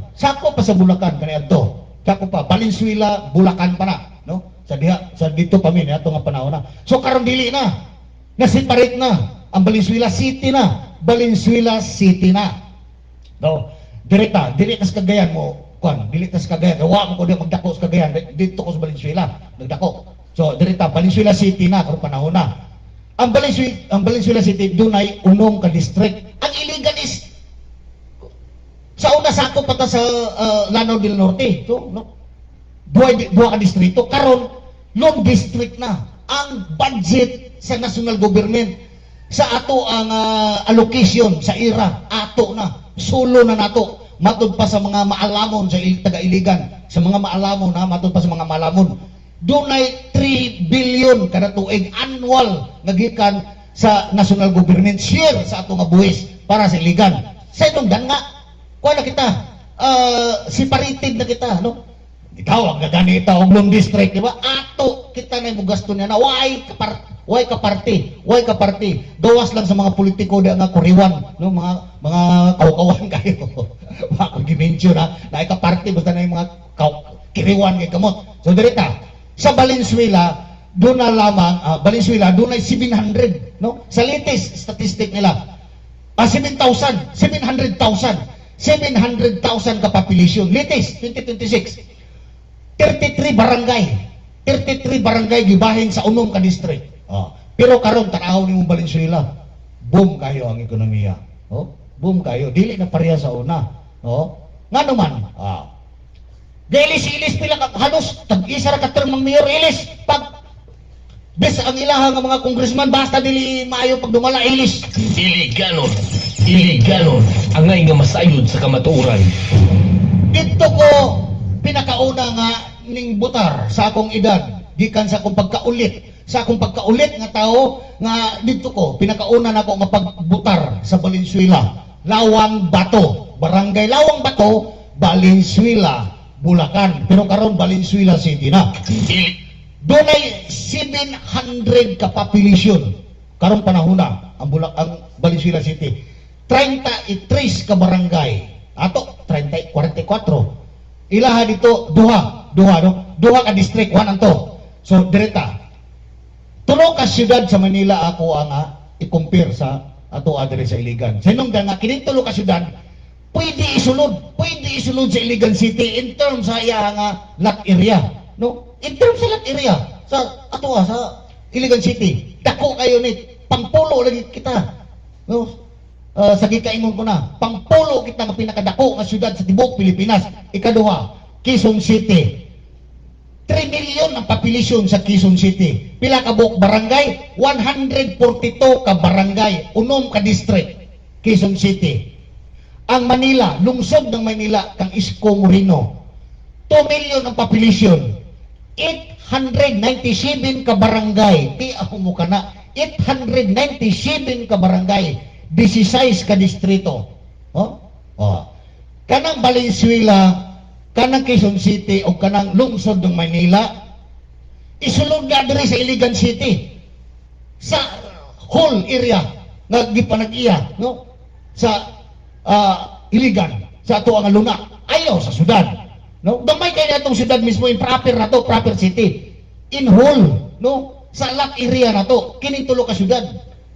kaniadto. Sako pa, Valenzuela, Bulacan pa na, no? Sa dito pa min, ato nga panahon na. So, karon dili na, na-separate na, ang Valenzuela City na, no? Direkta sa Cagayan mo, kwan, dili ta sa Cagayan. Wa mo ko di magdako sa Cagayan. Dito ko sa Valenzuela, nagdako. So direta Valenzuela City na karon panahon na. Ang Valenzuela City dunay unom ka district. Ang illegal is sa una sakop pata sa Lanao del Norte. So no. Duha ka distrito karon long district na. Ang budget sa national government sa ato ang allocation sa IRA ato na sulo na nato matud pa sa mga maalamon sa taga-iligan sa mga maalamon matud pa sa mga maalamon dunay 3 billion kada tuig annual nga gikan sa national government share sa ato nga buhis para sa iligan sa itong nga kuha na kita separated na kita no ikaw ang gaganita og long district di ba ato kita na yung gasto niya na why ka party gawas lang sa mga politiko di nga kuriwan no mga kawkawan kayo mga gimension na ka party basta na yung mga kiriwan kay kamot so direta sa Valenzuela doon na lamang Valenzuela doon ay 700 no sa latest statistic nila 700,000 ka population latest 2026 33 barangay gibahin sa unom ka district. Pero karon tanaw nimo Valenzuela, boom kayo ang ekonomiya. Boom kayo, dili na pareha sa una. Ngano man? Ilis pila ka halos tag-isa ra ka term ng mayor ilis pag bes ang ilaha nga mga congressman basta dili maayo pag dumala ilis. Iliganon ang nga masayod sa kamatuoran. Dito ko pinakauna nga ning butar sa akong edad gikan sa akong pagkaulit nga tao nga dito ko pinakauna na ako nga pagbutar sa Valenzuela Lawang Bato barangay Lawang Bato Valenzuela Bulacan pero karon Valenzuela City na dunay 700 ka population karon panahon na ang Valenzuela City 33 ka barangay ato 44 ilaha dito duha ka district one anto so direta tulo ka syudad sa Manila ako ang i-compare sa ato adre sa Iligan sa inong nga kining tulo ka syudad pwede isulod sa Iligan City in terms sa iya nga lot area no in terms sa lot area sa ato sa Iligan City dako kayo ni pangpulo lagi kita no sa gikaingon ko na pangpulo kita nga pinakadako nga syudad sa tibuok Pilipinas ikaduha Quezon City 3 million ang population sa Quezon City pila ka buok barangay 142 ka barangay unom ka district Quezon City ang Manila lungsod ng Manila kang Isko Moreno 2 million ang population 897 ka barangay di ako mo kana 897 ka barangay 16 ka distrito. Kanang Valenzuela, kanang Quezon City o kanang lungsod ng Manila, isulod na diri sa Iligan City. Sa whole area nga gipanag-iya, no? Sa Iligan, sa ato ang luna. Ayaw sa syudad. No? Gamay kay natong syudad mismo in proper na to, proper city. In whole, no? Sa lot area na to, kining tulo ka syudad.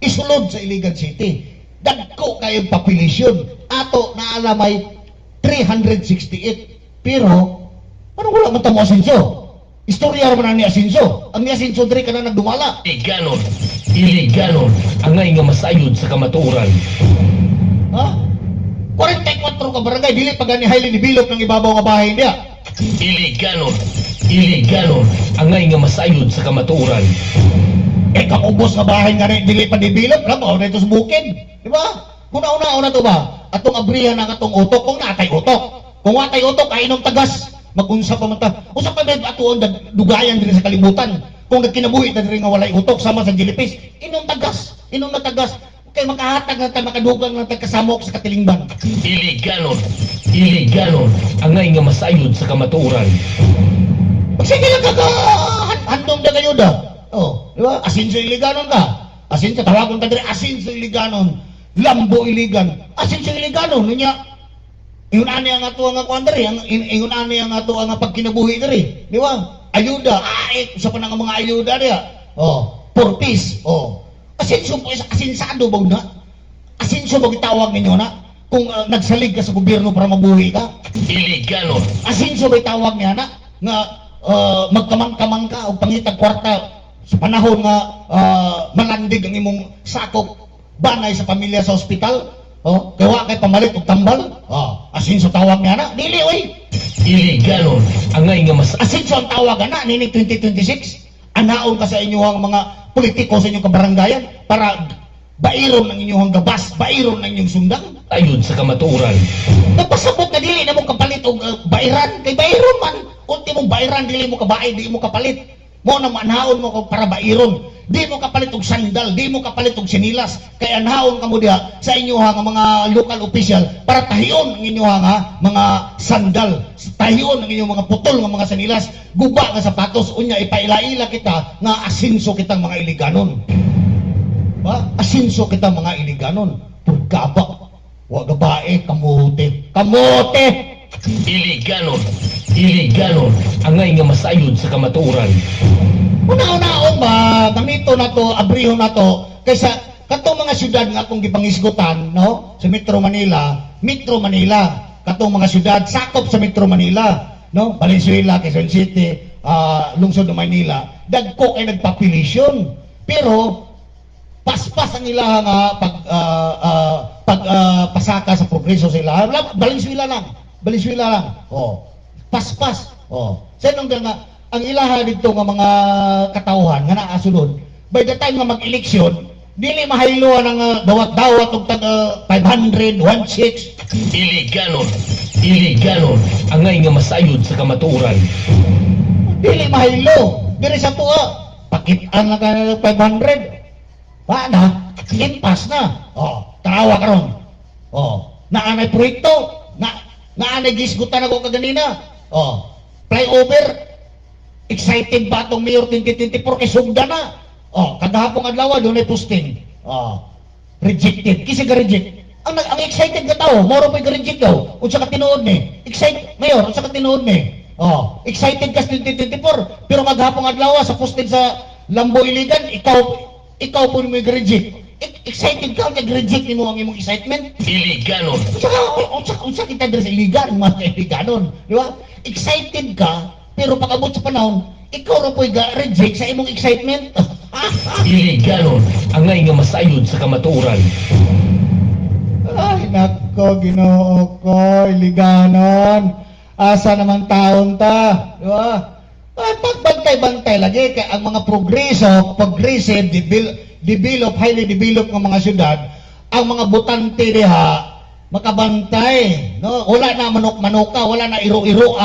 Isulod sa Iligan City. Dagko kayong population ato na alamay 368 pero anong wala man tamo Asenso istorya raman ni Asenso ang ni Asenso diri ka na nagdumala Iliganon ang nga masayod sa kamatuoran 44 ka barangay dili pa gani highly developed ng ibabaw nga bahay niya Iliganon ang nga masayod sa kamatuoran kaubos nga bahay nga rin dili pa develop na ito sa bukid di ba? Una to ba? Atong abrihan na katong utok kung natay utok. Kung watay utok ay inom tagas. Mag-unsa pa man ta. Usa pa med atuon dugayan diri sa kalibutan. Kung nagkinabuhi ta diri nga walay utok sama sa Gilipis, inom na tagas. Kay makahatag na ta makadugang na ta kasamok sa katilingban. Iliganon ang nga masayod sa kamatuoran. Sige lang handom na kayo da. Di ba? Asenso Iliganon ka. Asenso tawagon ta diri Asenso Iliganon. Lambo Iligan. Asenso Iliganon niya. Ingon ani ang ato nga kuan diri, ingon ani ang ato nga pagkinabuhi diri. Di ba? Ayuda, sa panang mga ayuda diya. For peace. Asenso po isa asensado ba na? Asenso ba gitawag ninyo na? kung nagsalig ka sa gobyerno para mabuhi ka. Iligano. Asinso may tawag niya na nga magkamang-kamang ka o pangitag kwarta sa panahon nga malandig ang imong sakop banay sa pamilya sa ospital. Kaya wa kay pamalit og tambal. Asinso tawag niya na. Dili oy. Iligano. Angay nga mas Asinso ang tawag na nini 2026. Anaon ka sa inyong mga politiko sa inyong kabarangayan para bairon ng inyong gabas, bairon ng inyong sundang. ayon sa kamatuoran. Nagpasabot na dili na mo kapalit og bairan kay bairon man. Ultimong bairan dili mo kabaay, dili mo kapalit. Mo na manhaon mo ko para bairon. Di mo kapalit og sandal, di mo kapalit og sinilas. Kay anhaon ka mo diha sa inyoha nga mga local official para tahiyon ang inyoha nga mga sandal, tahiyon ang inyong mga putol nga mga sanilas, guba nga sapatos, unya ipaila-ila kita nga asinso kitang mga iliganon. Ba? Asinso kita mga iliganon. Pagkabak, wa gabae, kamote. Kamote! Iligano. Iligano. Angay nga masayod sa kamatuoran. Una-unaon ba, gamito na to, abriho na to, kaysa katong mga syudad nga akong gipangisgutan, no? Sa Metro Manila, katong mga syudad, sakop sa Metro Manila, no? Valenzuela, Quezon City, lungsod ng Manila, dagko ay nagpapilisyon. Pero, paspas ang ila nga pasaka sa progreso sa ila. Valenzuela lang. Paspas. Sa nung nga, ang ilaha dito nga mga katauhan nga naasunod, by the time nga mag-eleksyon, dili mahayloan ang dawat-dawat og tag 500, 1.6. Iligano. Iligano. Angay nga masayod sa kamatuoran. Dili mahaylo. Diri sa tuwa, pakitaan na ka 500. Paana? Impas na. Tarawa karon. Naanay proyekto. Naanay gisgutan ako kaganina. Flyover. Excited ba itong Mayor 2024 kay sugda na? Kadahapong adlaw doon ay posting. Rejected. Kisa ka reject. Ang excited ka tao, moro pa'y ka-reject daw. Unsa ka tinuod ni? Mayor, unsa ka tinuod ni? Excited ka sa 2024, pero maghapong adlaw sa posting sa Lambo Iligan, ikaw po mo i-reject. Excited ka, nag-reject ni mo ang imong excitement. Iligano. Unsa kita diri sa Iligan, mga kaibiganon. Di ba? Excited ka, pero pag abot sa panahon, ikaw rin po'y reject sa imong excitement. Iligano. Angay nga masayod sa kamatuoran. Ay, nako, Ginoo ko, iliganon. Asa naman taon ta, di ba? Pagbantay-bantay lagi, kaya ang mga progressive, highly developed ng mga syudad, ang mga butante diha, makabantay, no? Wala na manok-manuka, wala na iro-iro,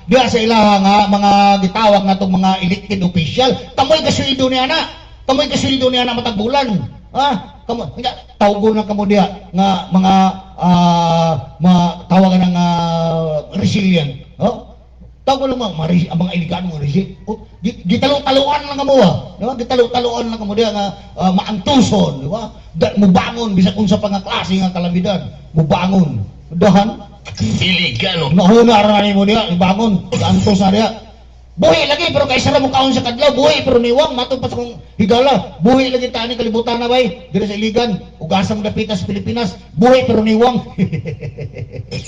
diha sa ilaha nga, mga gitawag na itong mga elected official. Kamoy kasweldo niya na matagbulan. Tawgo na kamo diha nga mga tawagan ng resilient. Tawgo lang mga iligan mga resilient. Gitalo-taloan lang kamo, diba? Gitalo-taloan lang kamo diha nga maantuson, diba? Mubangon bisag unsa pa nga klase nga kalamidad, mubangon. Dahan Iligano. nahuna ra nimo diha, ibangon, antos na diha. Buhi lagi pero kaysa ra mo kaon sa kadlaw, buhi pero niwang matod pa sa kong higala. Buhi lagi tani kalibutan na bay, diri sa Iligan, ugasang dapitas Pilipinas, buhi pero niwang.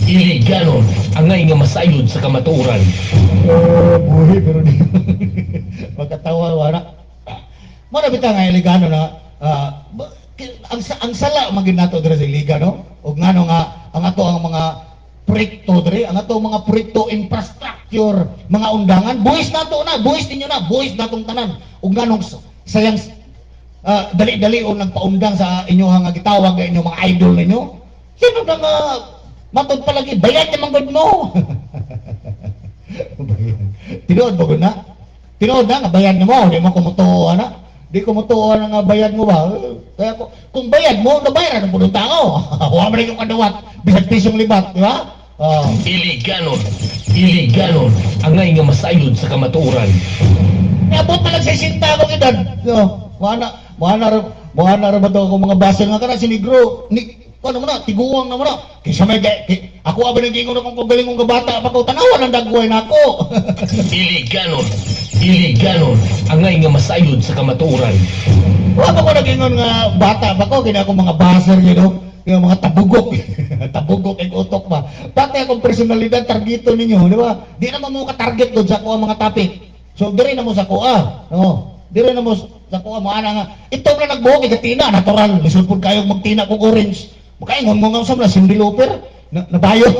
Iligano. Angay nga masayod sa kamatuoran. Buhi pero niwang. Pagkatawa wala. Mo na bitaw nga Iligano na ang sala magin nato diri sa Iligan, no? Ug ngano nga ang ato ang mga proyekto diri, ang ato mga proyekto infrastructure, mga undangan, buhis nato na, buhis ninyo na, buhis natong tanan. Ug nganong sayang dali-dalion nagpaundang sa inyo nga gitawag nga inyo mga idol ninyo. Sino na nga matod palagi bayad naman gud mo. Tinuod ba gud na? Tinuod na nga bayad mo, di mo kumutuo na. Di kumutuo na nga bayad mo ba? Kaya kung bayad mo, nabayaran ng pulong tao. Huwag mo rin yung kadawat, bisag pisong libat, di ba? Iligano. Iligano. Angay nga masayod sa kamatuoran. Niabot na lang sa sinta akong edad. Muhana ra ba daw akong mga basel nga kana, sinigro. Ano mo na, tiguang na mo na. Kaysa may, ako abang nag-ingon akong pagaling kong kabata, pag tanawan ang dagway na ako. Iligano. Iligano. Angay nga masayod sa kamatuoran. Huwag ako nag-ingon nga bata pa ko, kaya ako mga basel, you know. yung mga tabugok. Tabugok ang utok ba. Pati akong personalidad, targeto ninyo, di ba? Di naman mo ka-target doon sa kuha mga topic. So, dire na mo sa kuha. No? Dire na mo sa kuha mo, ana nga. Ito na nagbuhok, ikatina, natural. Lisod po kayong magtina kong orange. Makaingon mo nga sa mga sindiloper. Nabayot.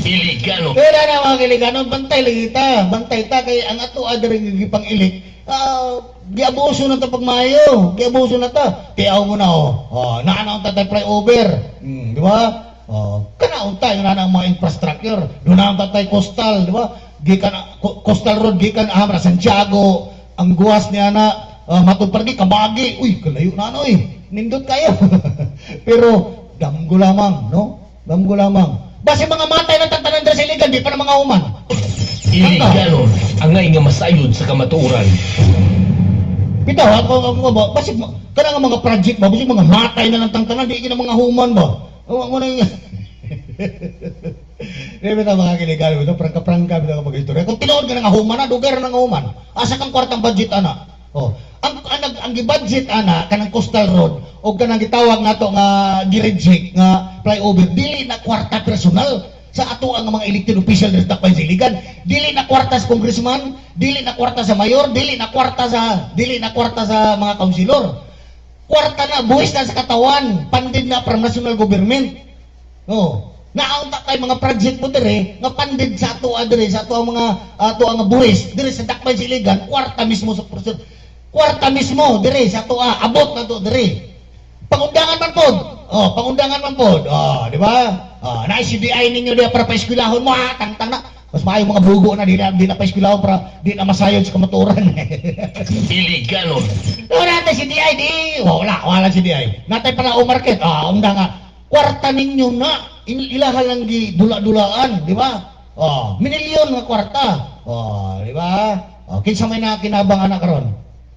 Iligano. Pero na mga Iligano, bantay lang kita. Bantay ta, kay ang ato adaring gipang ilik. Giabuso na ta pagmayo. Giabuso na ta. Tiyaw mo na, naanaw ta tayo flyover. Di ba? Kanaon tayo na ang mga infrastructure. Doon na ta tayo coastal, di ba? Gikan, coastal road, gikan Amra, Santiago. Ang guwas niya na, matupad di, Kabagi. Uy, kalayo na ano nindot kayo. Pero, damgo lamang, no? Damgo lamang. Basi mga matay ng tatanan sa iligan, di pa na mga human. Iligano. Angay nga masayod sa kamatuoran. Bitaw, ako ba? Basi, kana nga mga project ba? Basi mga matay na ng tangtanan, di na mga human ba? Muna yung... Dito na mga kinigal, ito, prangka-prangka, ito kapag istorya. Kung tinood ka na nga human na, dugar na nga human. Asa kang kwartang budget, ana? Ang gi-budget ana kanang coastal road o kanang gitawag nato nga gi-reject nga flyover dili na kwarta personal sa ato ang mga elected official sa Dakbayan Siligan, dili na kwarta sa congressman, dili na kwarta sa mayor, dili na kwarta sa mga councilor. Kwarta na buhis na sa katawan, funded na from national government. Naunta kay mga project mo dire nga funded sa ato sa ato ang buhis dire sa Dakbayan Siligan, kwarta mismo sa person. Kwarta mismo, dire, sa tuwa, abot na to, dire. Pangundangan man pod. Pangundangan man pod. Di ba? Na-CDI ninyo diya para pa-eskwilahon mo, tang-tang na. Mas maayo mga bugo na, di na pa-eskwilahon para di na masayod sa kamaturan. Iligano. Natin CDI, di. Wala CDI. Natay pala o-market. Undangan. Kwarta ninyo na. Ilahan lang di dula-dulaan, di ba? Minilyon nga kwarta. Di ba? Kinsa may na kinabang anak karon.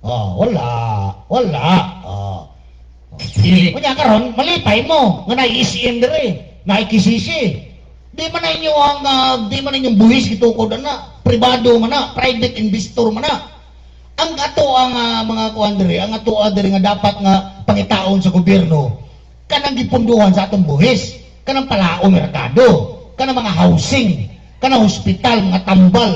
Wala. Kunya karon malipay mo nga nai-ECM dire, naikisisi. Di man inyong buhis gitukod na, pribado man na, private investor man na. Ang ato ang mga kuan dire, ang ato dire nga dapat nga pangitaon sa gobyerno, kanang gipunduhan sa atong buhis, kanang palaon merkado, kanang mga housing, kanang hospital, mga tambal,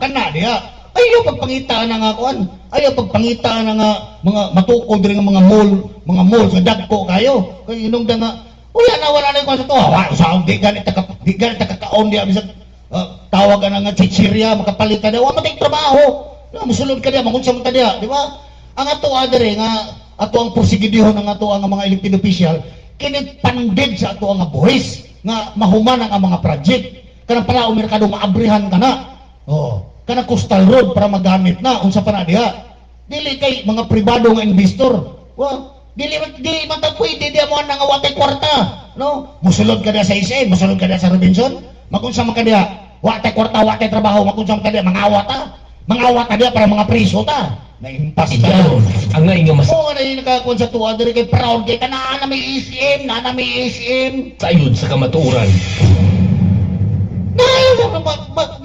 kana diha. Ayaw pagpangitaan na nga kuan. Ayaw pagpangitaan na nga mga matukod rin nga mga mall sa dagko kayo. Kaya inong da nga, wala na yung sa to. Sa di ganit kakaon di bisag tawagan nga chichirya, makapalit ka na. Wala matay trabaho. Musulod ka diya, mangunsa mo ta diya. Di ba? Ang ato adere nga, ato ang porsigidihon ng ato ang mga elected official, kinipandid sa ato ang buhis nga mahuman ang mga project. Kanang pala merkado maabrihan ka na. Kana coastal road para magamit na unsa pa na diha. Dili kay mga pribado nga investor. Dili man ta pwede di mo nga watay kwarta, no? Musulod ka diha sa ISN, musulod ka diha sa Robinson, magunsa man ka diha. Watay kwarta, watay trabaho, magunsa man ka diha, mangawa ta diha para mga priso ta. Naimpas ta. Iligano. Angay nga Na yung nakakuan sa tuwa diri kay proud kay kana na may ECM, masayod sa kamatuoran.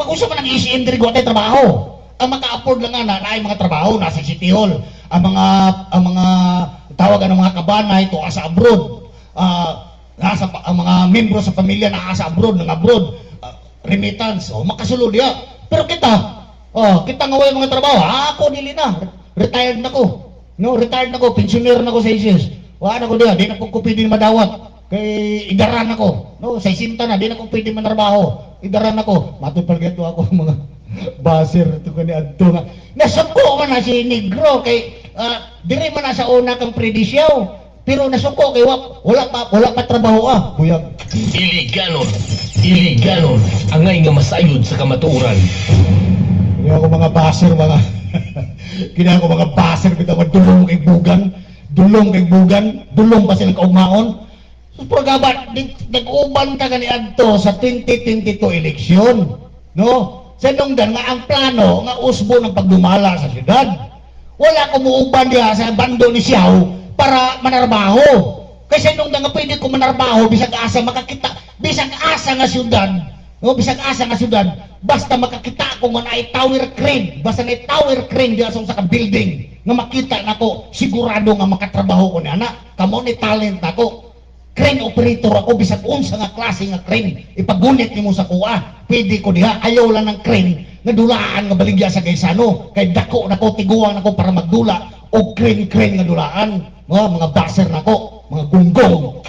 Mag-usap man ng ECM diri guwatay trabaho. Ang maka-afford lang nga na mga trabaho nasa City Hall. Ang mga tawagan ng mga kabanay to sa abroad. Ang mga membro sa pamilya na sa abroad, remittance, makasulod diha. Pero kita nga way mga trabaho. Ako dili na. Retired na ko. No, retired na ko, pensioner na ko sa ISIS. Wala na ko diha, di na ko pwede madawat. Kay igaran ako, no, sa isinta na, di na ko pwede manarbaho. Igaran ako, matupalgeto ako mga baser ito kani adto nga. Nasuko man na si Negro kay dire man na sa una kang predisyaw, pero nasuko kay wala pa trabaho buyag. Iligano. Angay nga masayod sa kamatuoran. Kini ako mga baser bitaw dulong kay bugan, dulong pa sila kaugmaon. Pagkabat, nag-uban ka gani adto sa 2022 eleksyon, no? Sa nungdan nga ang plano nga usbo ng pagdumala sa syudad. Wala kumuuban diha sa bando ni Siaw para manarbaho. Kasi nungdan nga pwede ko manarbaho bisag asa makakita, bisag asa nga syudad, no? Bisag asa nga syudad, basta makakita ko nga naay tower crane, basta naay tower crane diha sa building nga makita nako sigurado nga makatrabaho ko ni ana. kamo ni talent ako. Crane operator ako, bisag unsa nga klase nga crane. Ipagunit nimo sa kuha. Pwede ko diha, ayaw lang ng crane nga dulaan nga baligya sa gaysano. Kay dako nako tiguang nako para magdula o crane nga dulaan. Mga baser nako, mga gunggong.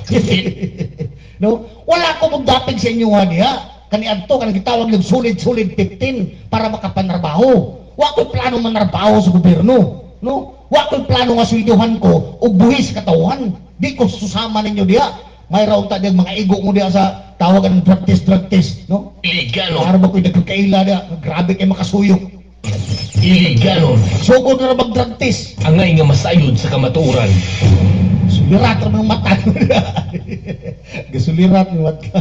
No? Wala ko magdapig sa inyo ha diha. Kani adto kanang gitawag ng solid 15 para makapanarbaho. Wa ko'y plano manarbaho sa gobyerno. No? Wa ko'y plano nga sweldohan ko og buhis katawhan. Di ko susama ninyo diha. May raon ta diyang mga igo mo diha sa tawagan ng drug test, no? Iliganon. Para ba ko'y nagkakaila diha. Grabe kay makasuyok. Iliganon. Sugod na mag-drug test. Angay nga masayod sa kamatuoran. Sulirat ng mata. Gasulirat ng mata.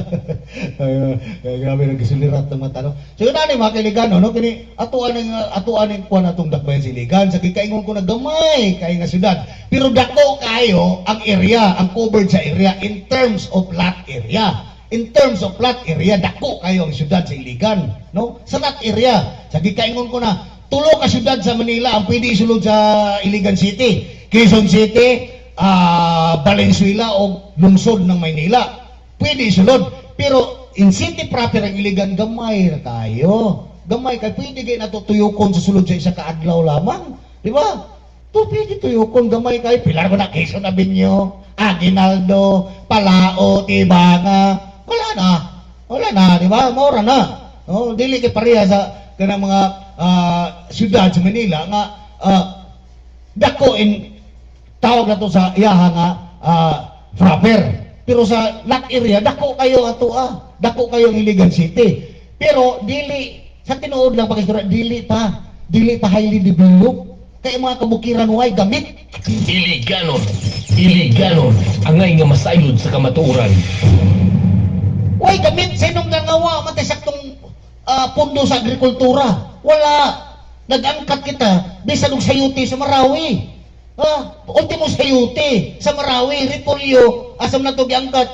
Grabe na gasulirat ng mata. No? So yun na mga kailigano, no? Kini atuan ng kuwan atong dakbayan siligan. Sa kikaingon ko na gamay kay nga syudad. Pero dako kayo ang area, ang covered sa area in terms of lot area. In terms of lot area, dako kayo ang syudad sa Iligan. No? Sa lot area. Sa kikaingon ko na, tulo ka syudad sa Manila ang pwede isulod sa Iligan City. Quezon City, Valenzuela o lungsod ng Maynila. Pwede isulod. Pero in city proper ang Iligan, gamay na tayo. Gamay kayo. Pwede kayo natutuyukon sa sulod sa isa kaadlaw lamang. Di ba? To pwede tuyukon, gamay kayo. Pilar ko na Quezon Avenue, Aguinaldo, Palao, Tibanga. Wala na. Di ba? Maura na. No? Dili kay pareha sa kanang mga syudad sa Manila nga dako in tawag na to sa iyaha nga proper. Pero sa lot area, dako kayo ato dako kayo ang Iligan City. Pero dili, sa tinuod lang pag-istorya, dili pa highly developed. Kaya mga kabukiran way gamit. Iliganon. Iliganon. Angay nga masayod sa kamatuoran. Way gamit, sinong nangawa matay saktong pundo sa agrikultura. Wala. Nag-angkat kita, bisan og sayuti sa Marawi. Ultimo sayuti sa Marawi, repolyo, asam na to giangkat.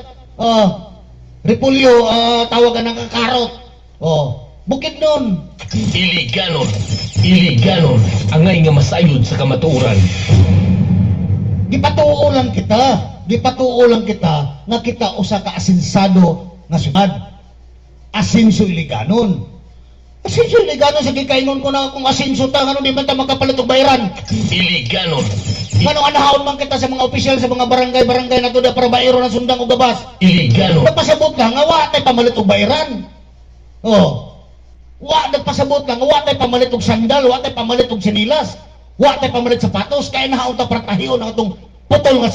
Repolyo, tawagan ng karot. Bukid nun. Iliganon. Iliganon. Angay nga masayod sa kamatuoran. Gipatuo lang kita nga kita usa ka asinsado nga syudad. Asinso Iliganon. Asinso Iliganon sa gikainon ko na kung asinso ta ngano di man ta makapalit og bayaran. Iliganon. Ngano anahon man kita sa mga opisyal sa mga barangay na to da para bayro ng sundang og gabas. Iliganon. Nagpasabot ka nga wa tay pamalit og bayaran. Wa nagpasabot ka nga wa tay pamalit og sandal, wa tay pamalit og sinilas, wa tay pamalit sapatos kay nahaon ta para tahiyon ang atong putol nga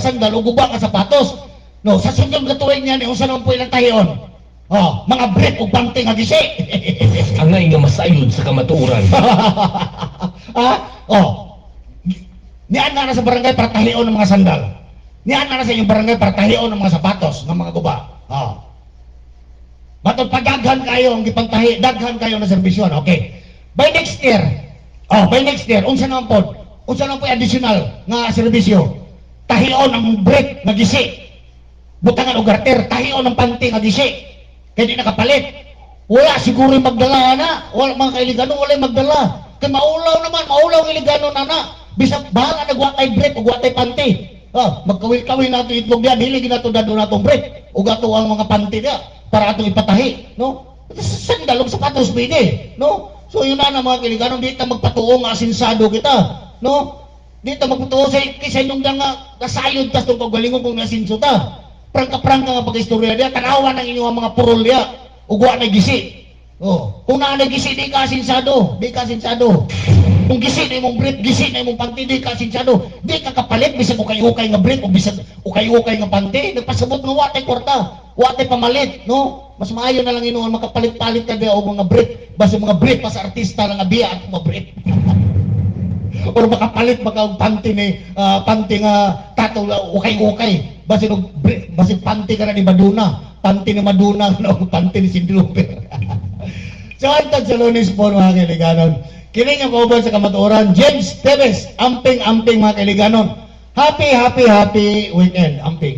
sandal ug guba nga sapatos. No, sa sundang gatuig niya ni unsa naman po ilang tahiyon. Mga brief ug bante nga gisi. Angay nga masayod sa kamatuoran. Niyan na sa barangay para tahiyon ng mga sandal. Niyan na sa inyong barangay para tahiyon ng mga sapatos ng mga guba. Batong pagdaghan kayo ang gipangtahi, daghan kayo na serbisyon. Okay. By next year, unsa naman po additional nga serbisyo? Tahiyon ang brief nga gisi. Butangan o garter, tahiyon ng panty nga gisi. Kaya di nakapalit. Wala siguro yung magdala na. Wala mga kailigano, wala yung magdala. Kaya maulaw ang iligano na. Bisag bahala nagwatay brief o gwatay panty. Magkawil-kawil nato itlog diyan, hiligin nato dado natong brief. O gato ang mga panty diya para atong ipatahi. No? Sandal o sapatos pwede. No? So yun na mga kailigano, di ta magpatuo nga asinsado kita. No? Di ta magpatuo sa inyong nga nasayod tas itong paggalingon kung nasinso ta. Prangka-prangka nga pag-istorya diya, tanawan ng inyong mga purol diya, ugwa na gisi. Kung na gisi, di ka asinsado. Kung gisi na imong brief, gisi na imong panty, di ka asinsado. Di ka kapalit, bisag ukay-ukay nga brief, o bisag ukay-ukay nga panty, nagpasabot nga watay kwarta, watay pamalit, no? Mas maayo na lang inuang makapalit-palit ka diya o mga brief, basta mga brief pa sa artista na nga biya at mga brief. Or makapalit baka panty nga tato ukay-ukay. Basin panty ka na ni Maduna. Panty ni Maduna o panty ni Cindy Lauper. So antad sa Lunes po mga kailiganon. Kini nga kauban sa kamatuoran, James Teves, amping mga kailiganon. Happy weekend, amping.